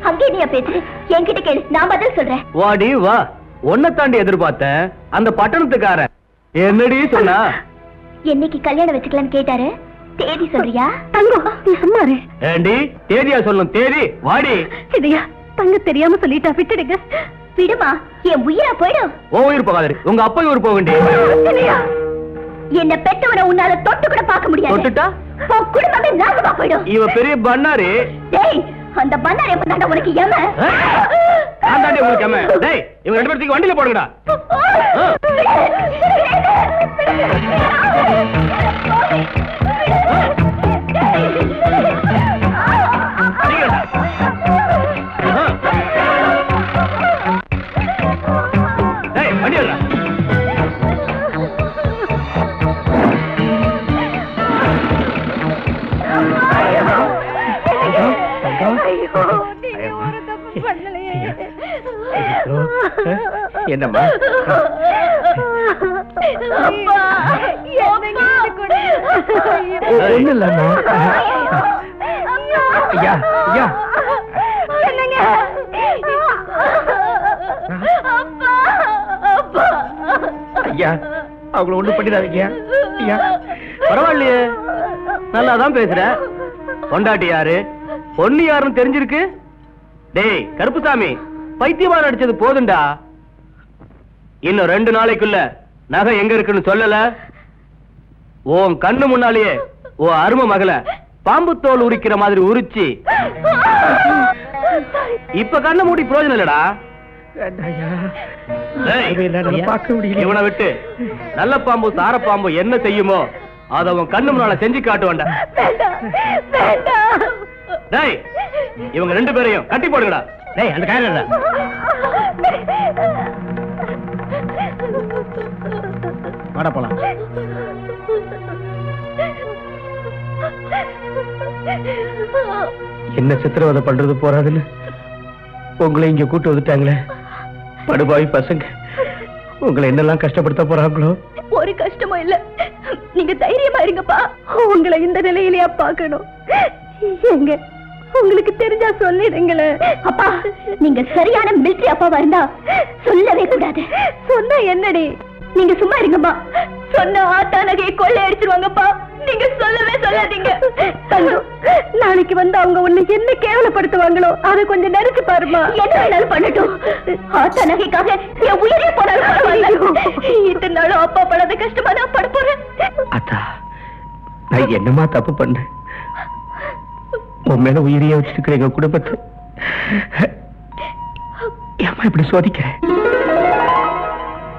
அங்கே நீ பேசு, என்கிட்ட கேளு, நான் பதில் சொல்றேன். வாடி வா, உன்னை தாண்டி எதிர்பார்த்தேன். அந்த பட்டணத்துக்காரன் என்னடி சொன்னா? என்னைக்கு கல்யாணம் வச்சுக்கலாம்னு கேட்டாரு. தேதி சொல்றியா? தங்கம் நீ சும்மா இரு. ஏண்டி தேதியா சொல்லும்? தேதி வாடி. சிதையா, தங்க தெரியாம சொல்லிட்டா, விட்டுடுங்க. விடுமா, என் உயிரா போயிடும். ஓ உயிர் போகாது, உங்க அப்பா உயிர் போக வேண்டிய. என்ன பெற்றவனை உன்னால தொட்டு கூட பார்க்க முடியாது. தொட்டுட்டா உன் குடும்பமே நாசமா போயிடும். இவ பெரிய பண்ணாரி. டேய், அந்த பண்ணாரி எப்ப தாண்டா உனக்கு ஏம? நான் தாண்டி உங்களுக்கு ஏம? டேய், இவங்க 2 பேருக்கு வண்டியில போடுங்கடா. டேய், வண்டி எடுடா. என்னம்மா? ஒண்ணு இல்லம்மா. ஐயா ஐயா, ஐயா அவங்கள ஒண்ணு பண்ணிடாதீங்க ஐயா. பரவாயில்லையே, நல்லாதான் பேசுற. பொண்டாட்டி யாரு பொண்ணு யாருன்னு தெரிஞ்சிருக்கு. டேய் கருப்புசாமி, பைத்தியமா நடிச்சது போதுண்டா. இன்னும் 2 நாளைக்குள்ள நகை எங்க இருக்குன்னு சொல்லல, உன் கண்ணு முன்னாலேயே உன் அருமை மகள பாம்பு தோல் உரிக்கிற மாதிரி உரிச்சு இப்ப கண்ண மூடி பிரயோஜனம் இல்லடா. பார்க்க முடியல. இவனை விட்டு நல்ல பாம்பு சார பாம்பு என்ன செய்யுமோ அத அவன் கண்ணு முன்னால செஞ்சு காட்டுவான்டா. டேய் இவங்க 2 பேரையும் கட்டி போடுங்கடா. டேய் அந்த காரடா. வாடா போலாம். என்ன சித்திரவதை பண்றது போறாதுன்னு உங்களை இங்க கூட்டு வந்துட்டாங்களே. படுபாவி பசங்க உங்களை என்னெல்லாம் கஷ்டப்படுத்த போறாங்களோ. ஒரு கஷ்டமும் இல்ல, நீங்க தைரியமா இருங்கப்பா. உங்களை இந்த நிலையிலேயே பார்க்கணும். எங்க உங்களுக்கு தெரிஞ்சா சொல்லிடுங்களே. அப்பா நீங்க சரியான மிலிட்டரி அப்பாவா இருந்தா சொல்லவே கூடாது. சொன்னா என்னடி? நீங்க சும்மா இருங்கம்மா. சொன்ன ஆத்தா நகையை கொள்ளை அடிச்சிருவாங்கப்பா. நீங்க சொல்லவே சொல்லாதீங்க. நாளைக்கு வந்து அவங்க உன்னை என்ன கேவலப்படுத்துவாங்களோ அதை கொஞ்சம் நினைச்சு பாருமா. என்ன வேணாலும் பண்ணட்டும். ஆத்தா நகைக்காக என் உயிரே போனாலும் இத்தனை நாளும் அப்பா படாத கஷ்டமா நான் பட போறேன். அத்தா நான் என்னமா தப்பு பண்ணேன்? உன் மேல உயிரியே வச்சிருக்கிற எங்க குடும்பத்தை ஏமா இப்படி சோதிக்கிறேன்?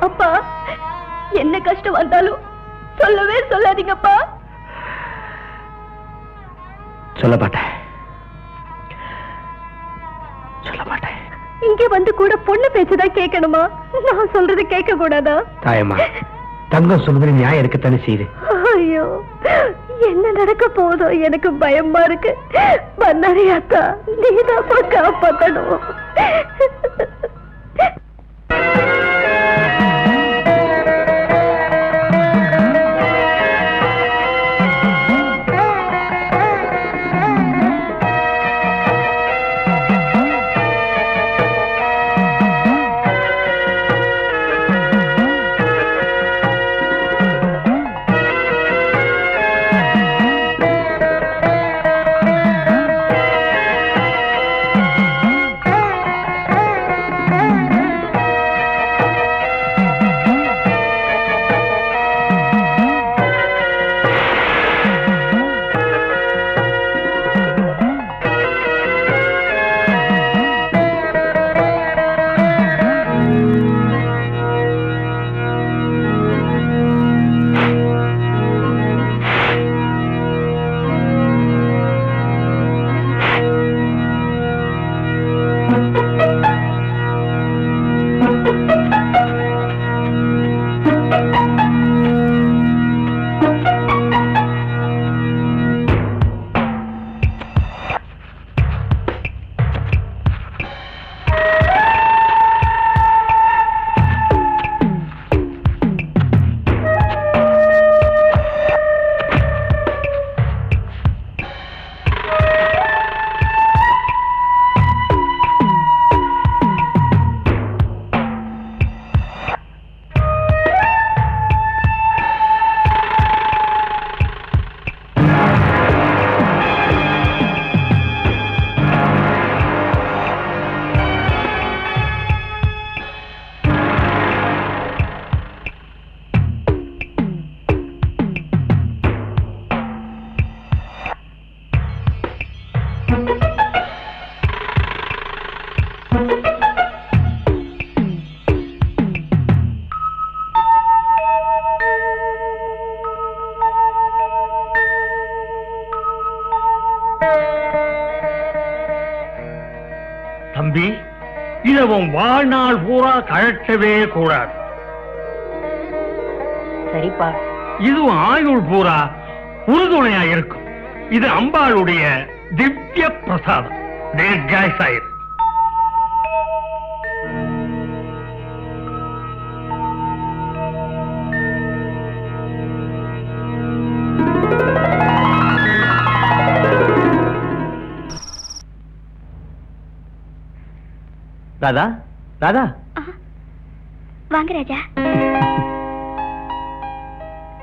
அப்பா என்ன கஷ்டம் வந்தாலும் சொல்லவே சொல்லாதீங்கப்பா. சொல்ல மாட்டேன், சொல்ல மாட்டேன். இங்க வந்து கூட பொண்ணு பேச்சுதான் கேட்கணுமா? நான் சொல்றது கேட்க கூடாதா? தாயம்மா தங்கம் சொல்வது நியாயம் இருக்கத்தானே செய்யுது. ஐயோ என்ன நடக்க போதோ எனக்கு பயமா இருக்கு. பண்ணாரி அக்கா நீதான் காப்பாத்தணும். தம்பி இத உன் வாழ்நாள் பூரா கழட்டவே கூடாது. சரிப்பா. இதுவும் ஆயுள் பூரா உறுதுணையா இருக்கும். இது அம்பாளுடைய திவ்ய பிரசாதம். தீர்காயுசாயிரு. ராதா ராதா வாங்க ராஜா.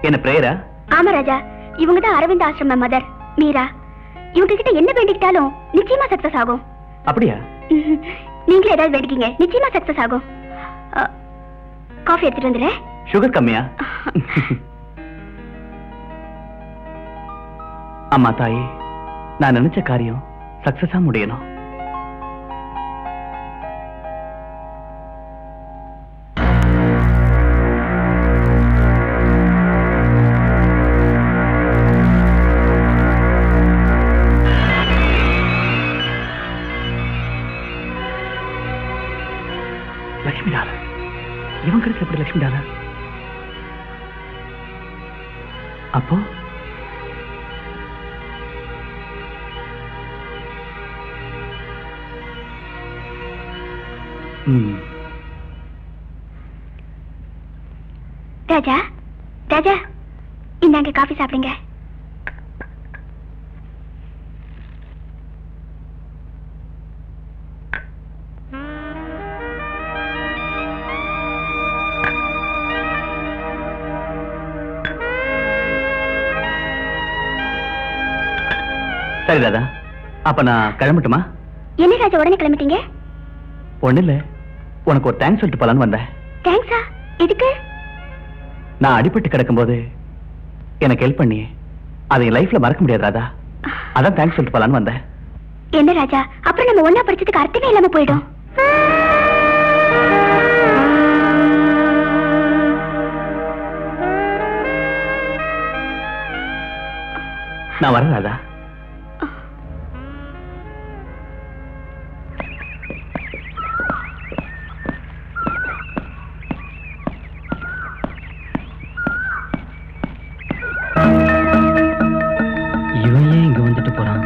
என்ன பிரேயரா? ஆமா ராஜா, இவங்க தான் அரவிந்த் ஆசிரம மதர் மீரா. இவங்க கிட்ட என்ன வேண்டிக்கிட்டாலும் நிச்சயமா சக்சஸ் ஆகும். அப்படியா? நீங்களே ஏதாவது வேண்டிக்கீங்க, நிச்சயமா சக்சஸ் ஆகும். காஃபி எடுத்துட்டு வந்துடுறேன். சுகர் கம்மியா? அம்மா தாயே, நான் நினைச்ச காரியம் சக்சஸா முடியணும். லட்சுமி டாலர். இவன் கருத்துல எப்படி லட்சுமி டாலர்? அப்போ ராஜா, ராஜா, இந்தாங்க காஃபி சாப்பிடுங்க. சரி ராதா, அப்ப நான் கிளம்பட்டுமா? என்ன ராஜா உடனே கிளம்பிட்டீங்க? ஒண்ணு இல்ல, உனக்கு ஒரு தேங்க்ஸ் சொல்லிட்டு போலான்னு வந்தேன். தேங்க்ஸா? எதுக்கு? நான் அடிபட்டு கிடக்கும்போது எனக்கு ஹெல்ப் பண்ணி அதை என் லைஃப்ல மறக்க முடியாது ராதா. அதான் தேங்க்ஸ் சொல்லிட்டு போலான்னு வந்தேன். என்ன ராஜா, அப்புறம் நம்ம ஒன்னா படிச்சதுக்கு அர்த்தமே இல்லாம போயிடும். நான் வரேன் ராதா. இவன் ஏன் இங்க வந்துட்டு போறான்?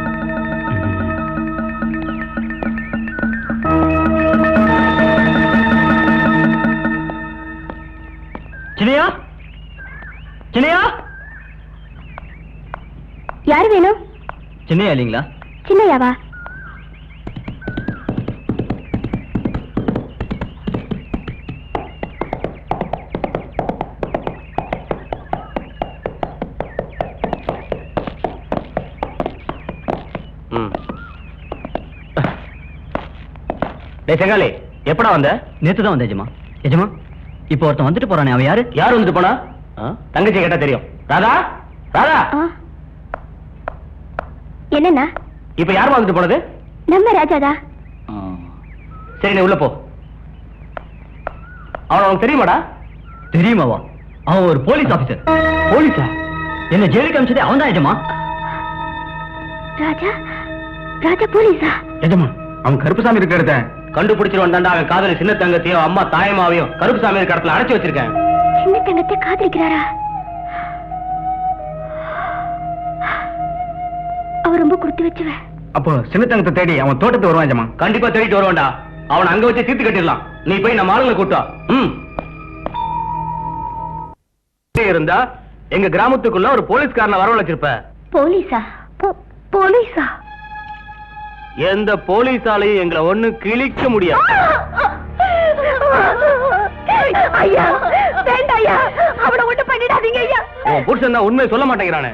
சின்னையா, சின்னையா, யாரு வேணும்? சின்னையா இல்லீங்களா? சின்னையாவா? டேய் செங்காலி, எப்படா வந்த? நேத்து தான் வந்த எஜமா. எஜமா, இப்போ ஒருத்தன் வந்துட்டு போறானே, அவன் யாரு? யார் வந்துட்டு போனா? தங்கச்சி கேட்டா தெரியும். ராதா, ராதா, என்னன்னா? இப்ப யார் வந்துட்டு போனது? நம்ம ராஜாதா. சரி, நீ உள்ள போ. அவன் உனக்கு தெரியுமாடா? தெரியுமாவா? அவன் ஒரு போலீஸ் ஆபீசர். போலீஸா? என்ன ஜெயிலுக்கு அனுப்பிச்சதே அவன் தான் எஜமா. ராஜா, ராஜா போலீஸா? எஜமா, அவன் கருப்புசாமி இருக்கிற இடத்த கண்டுபிடிச்சிருவான் தாண்டா. அவன் காதலி சின்ன தங்கத்தையும் அம்மா தாயமாவையும் கருப்புசாமி இருக்கிற இடத்துல அடைச்சு வச்சிருக்கேன். சின்ன தங்கத்தை காதலிக்கிறாரா? அவர் ரொம்ப கொடுத்து வச்சுவேன். அப்போ சின்ன தங்கத்தை தேடி அவன் தோட்டத்துக்கு வருவான் எஜமா. கண்டிப்பா தேடிட்டு வருவான்டா. அவன் அங்க வச்சு தீர்த்து கட்டிடலாம். நீ போய் நம்ம ஆளுங்களை கூட்டா. இருந்தா எங்க கிராமத்துக்குள்ள ஒரு போலீஸ்காரனை வரவழைச்சிருப்ப. போலீஸா? போலீஸா? எந்த போலீஸாலையும் எங்களை ஒண்ணு கிழிக்க முடியாது. ஐயா, வேண்டாம் ஐயா, அவனை ஒண்ணும் பண்ணிடாதீங்க ஐயா. உன் புருஷன் தான் உண்மையை சொல்ல மாட்டேங்கிறானே.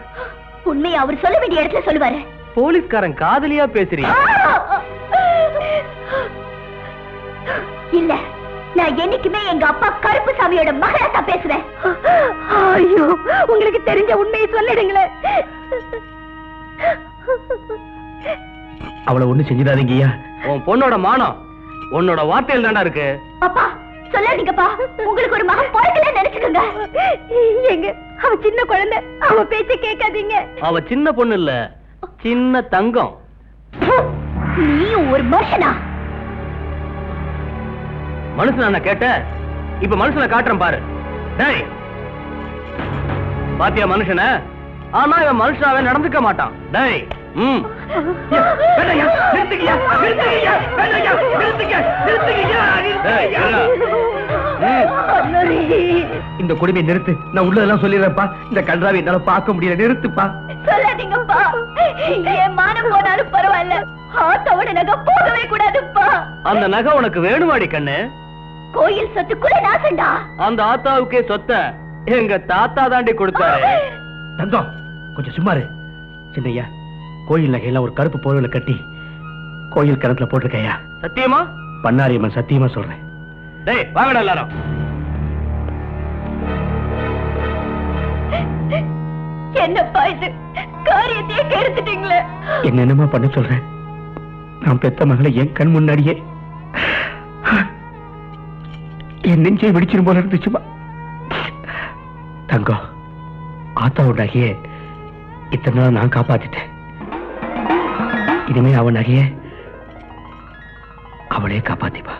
உண்மையை அவர் சொல்ல வேண்டிய இடத்துல சொல்லுவாரு. போலீஸ்காரன் காதலியா பேசுறீங்க? இல்ல, நான் என்னைக்குமே எங்க அப்பா கருப்புசாமியோட மகளா தான் பேசுவேன். ஐயோ, உங்களுக்கு தெரிஞ்ச உண்மையை சொல்லிடுங்களேன். அவளை ஒண்ணு செஞ்சிடாதீங்கய்யா. உன் பொண்ணோட மானம் உன்னோட வார்த்தையில் தாண்டா இருக்கு. அப்பா சொல்லாதீங்கப்பா, உங்களுக்கு ஒரு மகன் பிறக்கல நினைச்சுக்கோங்க. எங்க அவ சின்ன குழந்தை, அவ பேச்ச கேட்காதீங்க. அவ சின்ன பொண்ணு இல்ல, சின்ன தங்கம். நீயும் ஒரு மனுஷனா? மனுஷனா கேட்ட? இப்ப மனுஷனை காட்டுறேன் பாரு. டேய், பாத்தியா மனுஷன? ஆனா இவன் மனுஷனாவே நடந்துக்க மாட்டான். டேய், இந்த கொடுமையை நிறுத்து. நான் உள்ளதெல்லாம் சொல்லிடுறேன்ப்பா. இந்த கன்றாவை என்னால பார்க்க முடியல. நிறுத்துப்பா. சொல்லாதீங்கப்பா. என் மானம் போனாலும் பரவாயில்ல, ஆத்தோட நகை போகவே கூடாதுப்பா. அந்த நகை உனக்கு வேணுமாடி கண்ணு? கோயில் சொத்துக்குள்ள நாசண்டா. அந்த ஆத்தாவுக்கே சொத்த எங்க தாத்தா தாண்டி கொடுத்தாரு. தங்கம், கொஞ்சம் சும்மாரு. சின்னையா, கோயில் நகையெல்லாம் ஒரு கருப்பு போர்வையில கட்டி கோயில் கிணத்துல போட்டிருக்கையா? சத்தியமா? பண்ணாரியம்மன் சத்தியமா சொல்றேன். டேய், வாங்கடா எல்லாரும். என்னப்பா இது, காரியத்தையே கெடுத்துட்டீங்களே. என்னென்னமா பண்ண சொல்றேன்? நான் பெத்த மகளை என் கண் முன்னாடியே என் நெஞ்சை வெடிச்சிரும் போல இருந்துச்சுமா. தங்கம், ஆத்தாவோட நகையை இத்தனை நாள் நான் காப்பாத்திட்டேன். இனிமே அவன் நகையை அவளே காப்பாத்திப்பா.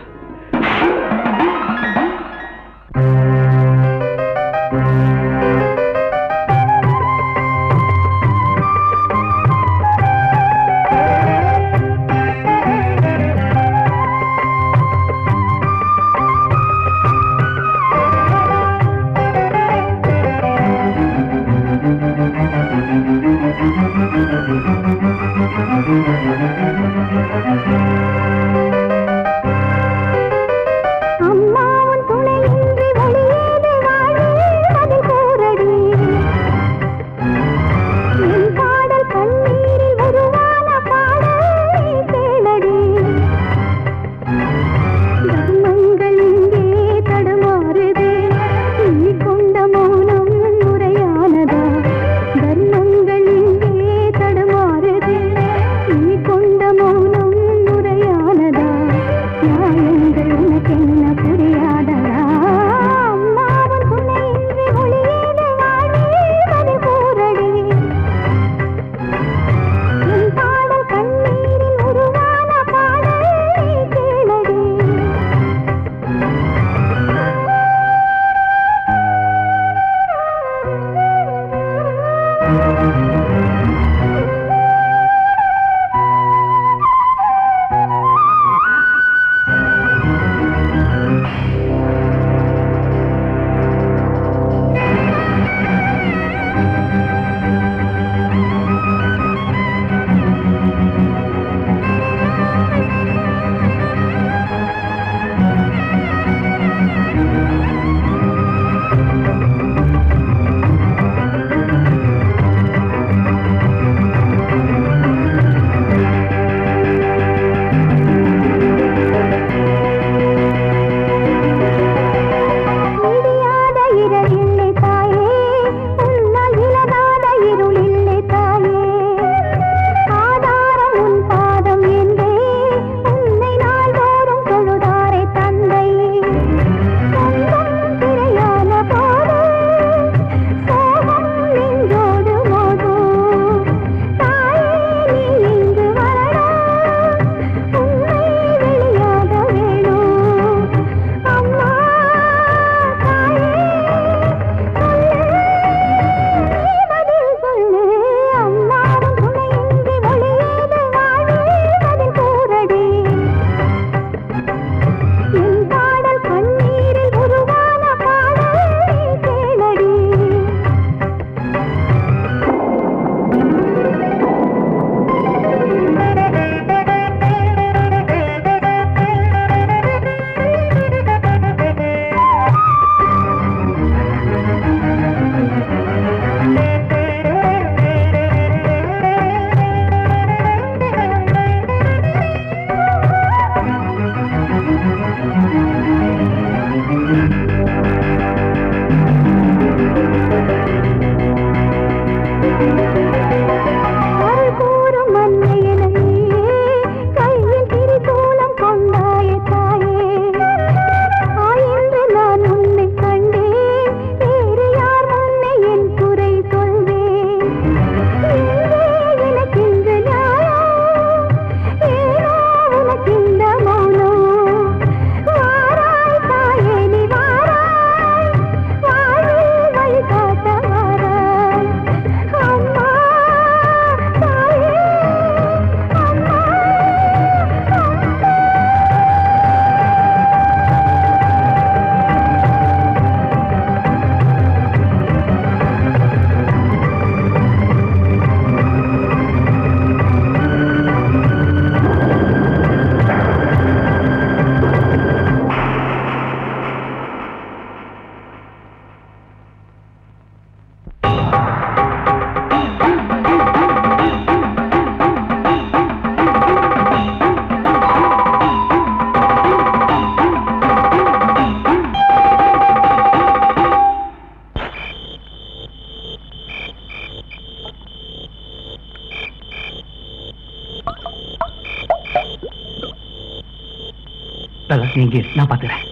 நீங்க நான் பாத்துக்கிறேன்.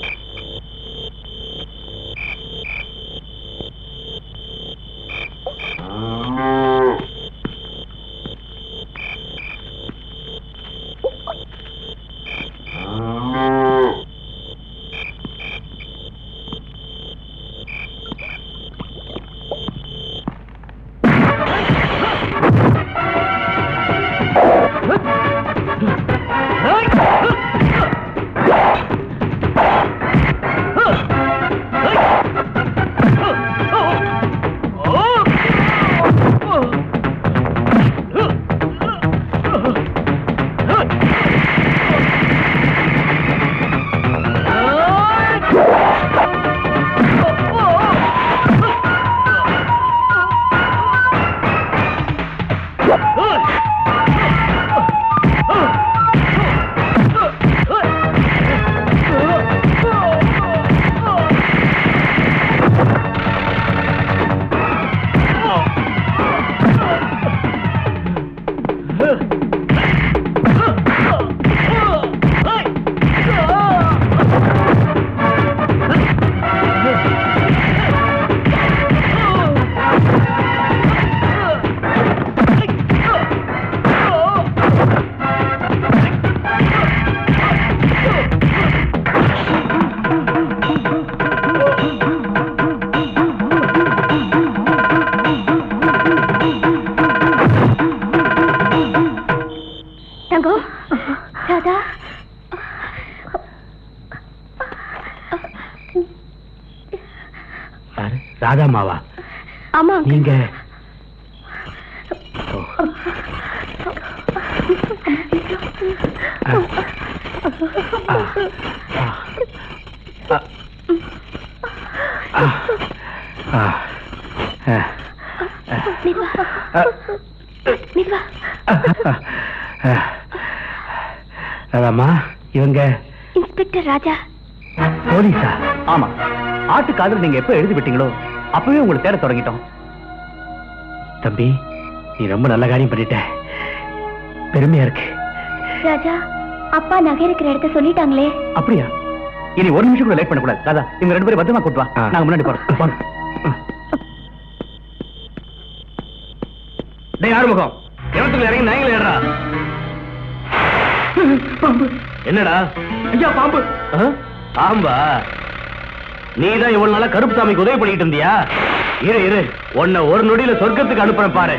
ராதாமாவா? ஆமா. நீங்க ராதாமா, இவங்க இன்ஸ்பெக்டர் ராஜா. போலீஸா? ஆமா. ஆட்டுக்காதல் நீங்க எப்ப எழுதி விட்டீங்களோ அப்பவே உங்களை தேட தொடங்கிட்டோம். தம்பி, நீ ரொம்ப நல்ல காரியம் பண்ணிட்ட. பெருமையா இருக்கு. ராஜா, அப்பா நகை இருக்கிற இடத்த சொல்லிட்டாங்களே. அப்படியா? இனி ஒரு நிமிஷம் கூட லேட் பண்ணக்கூடாது. ராதா, இவங்க 2 பேரும் பத்திரமா கூட்டு வா. நாங்க முன்னாடி போறோம். டேய் ஆறுமுகம், எவத்துக்குள்ள இறங்கி நாய்களை ஏறா. என்னடா? ஐயா, பாம்பு. பாம்பா? நீதான் இவ்வளவு நாளா கருப்பு சாமிக்கு உதவி பண்ணிட்டு இருந்தியா? இரு, உன்னை ஒரு நொடியில சொர்க்கத்துக்கு அனுப்புறேன் பாரு.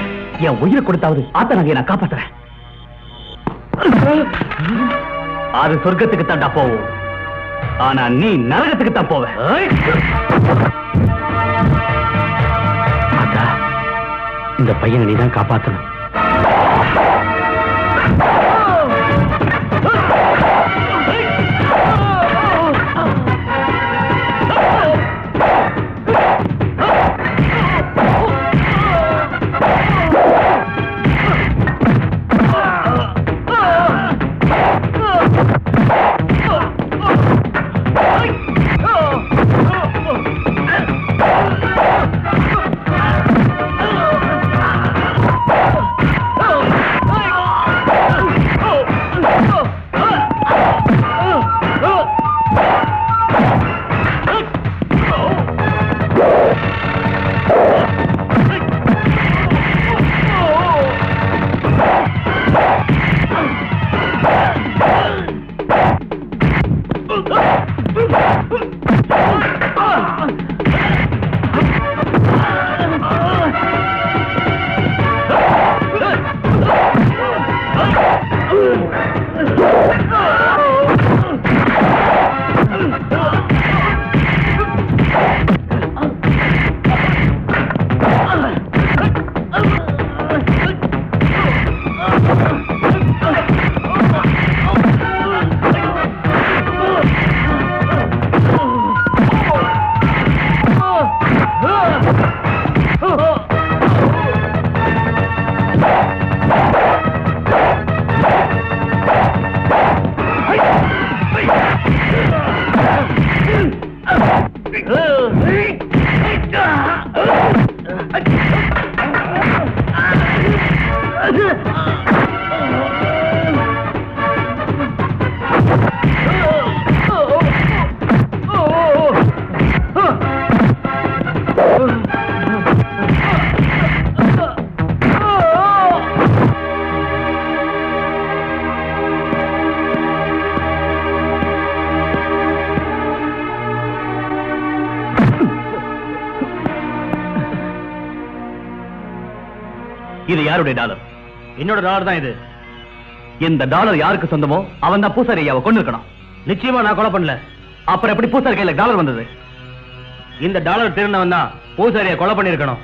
என் உயிரை கொடுத்தாவது ஆத்த நகையை நான் காப்பாத்துறேன். அது சொர்க்கத்துக்கு தாண்டா போவோம், ஆனா நீ நரகத்துக்கு தான் போவ. அக்கா, இந்த பையனை நீதான் காப்பாத்தணும். இது யாருடைய டாலர்? என்னோட டாலர் தான் இது. இந்த டாலர் யாருக்கு சொந்தமோ அவன் தான் பூசாரி ஐயாவை கொண்டு இருக்கணும். நிச்சயமா நான் கொலை பண்ணல. அப்புறம் எப்படி பூசாரி கையில டாலர் வந்தது? இந்த டாலர் திருநவன் தான் பூசாரியை கொலை பண்ணிருக்கணும்.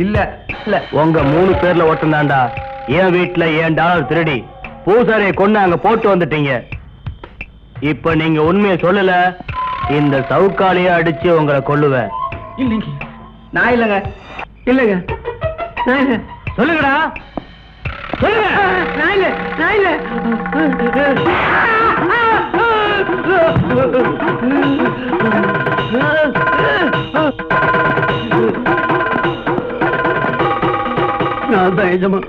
இல்ல இல்ல, உங்க 3 பேர்ல ஒருத்தன் தான்டா என் வீட்டுல என் டாலர் திருடி பூசாரியை கொண்டு அங்க போட்டு வந்துட்டீங்க. இப்ப நீங்க உண்மையை சொல்லல, இந்த சவுக்காலிய அடிச்சு உங்களை கொல்லுவேன். இல்லைங்க, நான் இல்லைங்க. இல்லைங்க, நான் இல்லை. சொல்லுங்கடா, சொல்லுங்க. நான் இல்லை, நான் இல்லை. நான் தான் எஜமா.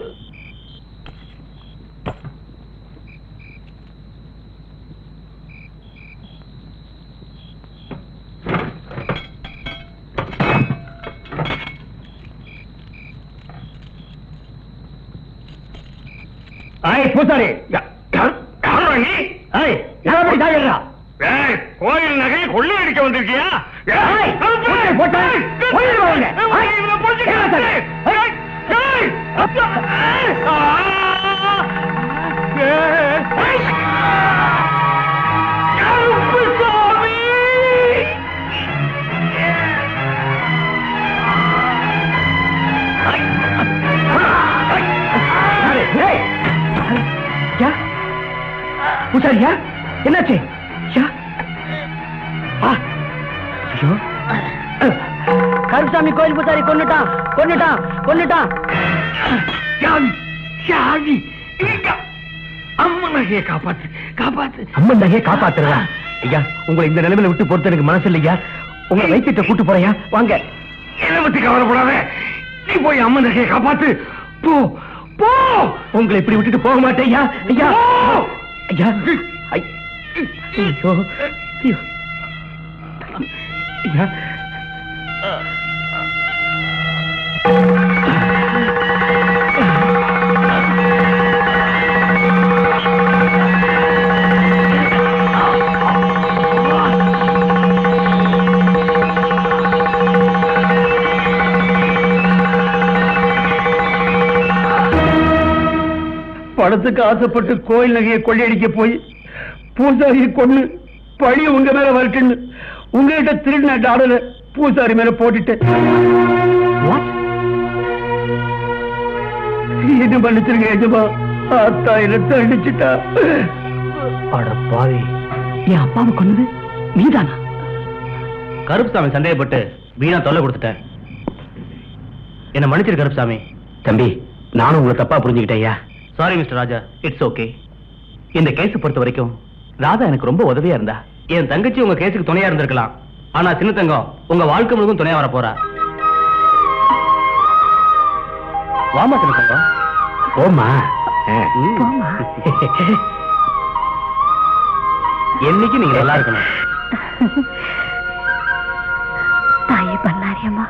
பூசாரி கோயில் நகையை கொள்ளையடிக்க வந்திருக்கியா? பூசாரியா, என்னாச்சு? கருப்சாமி கோயில் பூசாரி கொன்னுட்டான், கொன்னுட்டான், கொன்னுட்டான். அம்மன் நகையை காப்பாத்து, காப்பாத்து. அம்மன் நகையை காப்பாத்துறதா? ஐயா, உங்களை இந்த நிலைமையில விட்டு பொறுத்த எனக்கு மனசு இல்லையா. உங்களை வைத்திட்ட கூட்டு போறையா? வாங்க. என்னை பத்தி கவலைப்படாத, நீ போய் அம்மன் நகையை காப்பாத்து. போ போ. உங்களை இப்படி விட்டுட்டு போக மாட்டேன் ஐயா. ஐயா, ஐயா, ஐயோ, ஐயோ, ஐயா. பணத்துக்கு ஆசைப்பட்டு கோயில் நகையை கொள்ளையடிக்க போய் பூசாரியை கொண்டு பழி உங்க மேல வரட்டுன்னு உங்ககிட்ட திருடின டாலரை பூசாரி மேல போட்டுட்டேன். என்ன பண்ணிச்சிருங்க எஜமா, ஆத்தா என்ன தண்டிச்சுட்டா. அட பாவி, என் அப்பாவை கொன்னது நீதானா? கருப்புசாமி சந்தேகப்பட்டு வீணா தொல்லை கொடுத்துட்டேன். என்ன மன்னிச்சிரு கருப்புசாமி. தம்பி, நானும் உங்களை தப்பா புரிஞ்சுக்கிட்டேன் ஐயா. Sorry mister Raja. It's okay. இந்த கேஸ் பொறுத்த வரைக்கும் ராதா எனக்கு ரொம்ப உதவியா இருந்தா. என் தங்கச்சி உங்க கேஸுக்கு துணையா இருந்திருக்கலாம், ஆனா சின்ன தங்கம் உங்க வாழ்க்கை முழுவதும் துணையா வர போறா. வாமா சின்ன தங்கம். போமா. என்னைக்கு நீங்க நல்லா இருக்கணும். தாயே பண்ணாரியம்மா.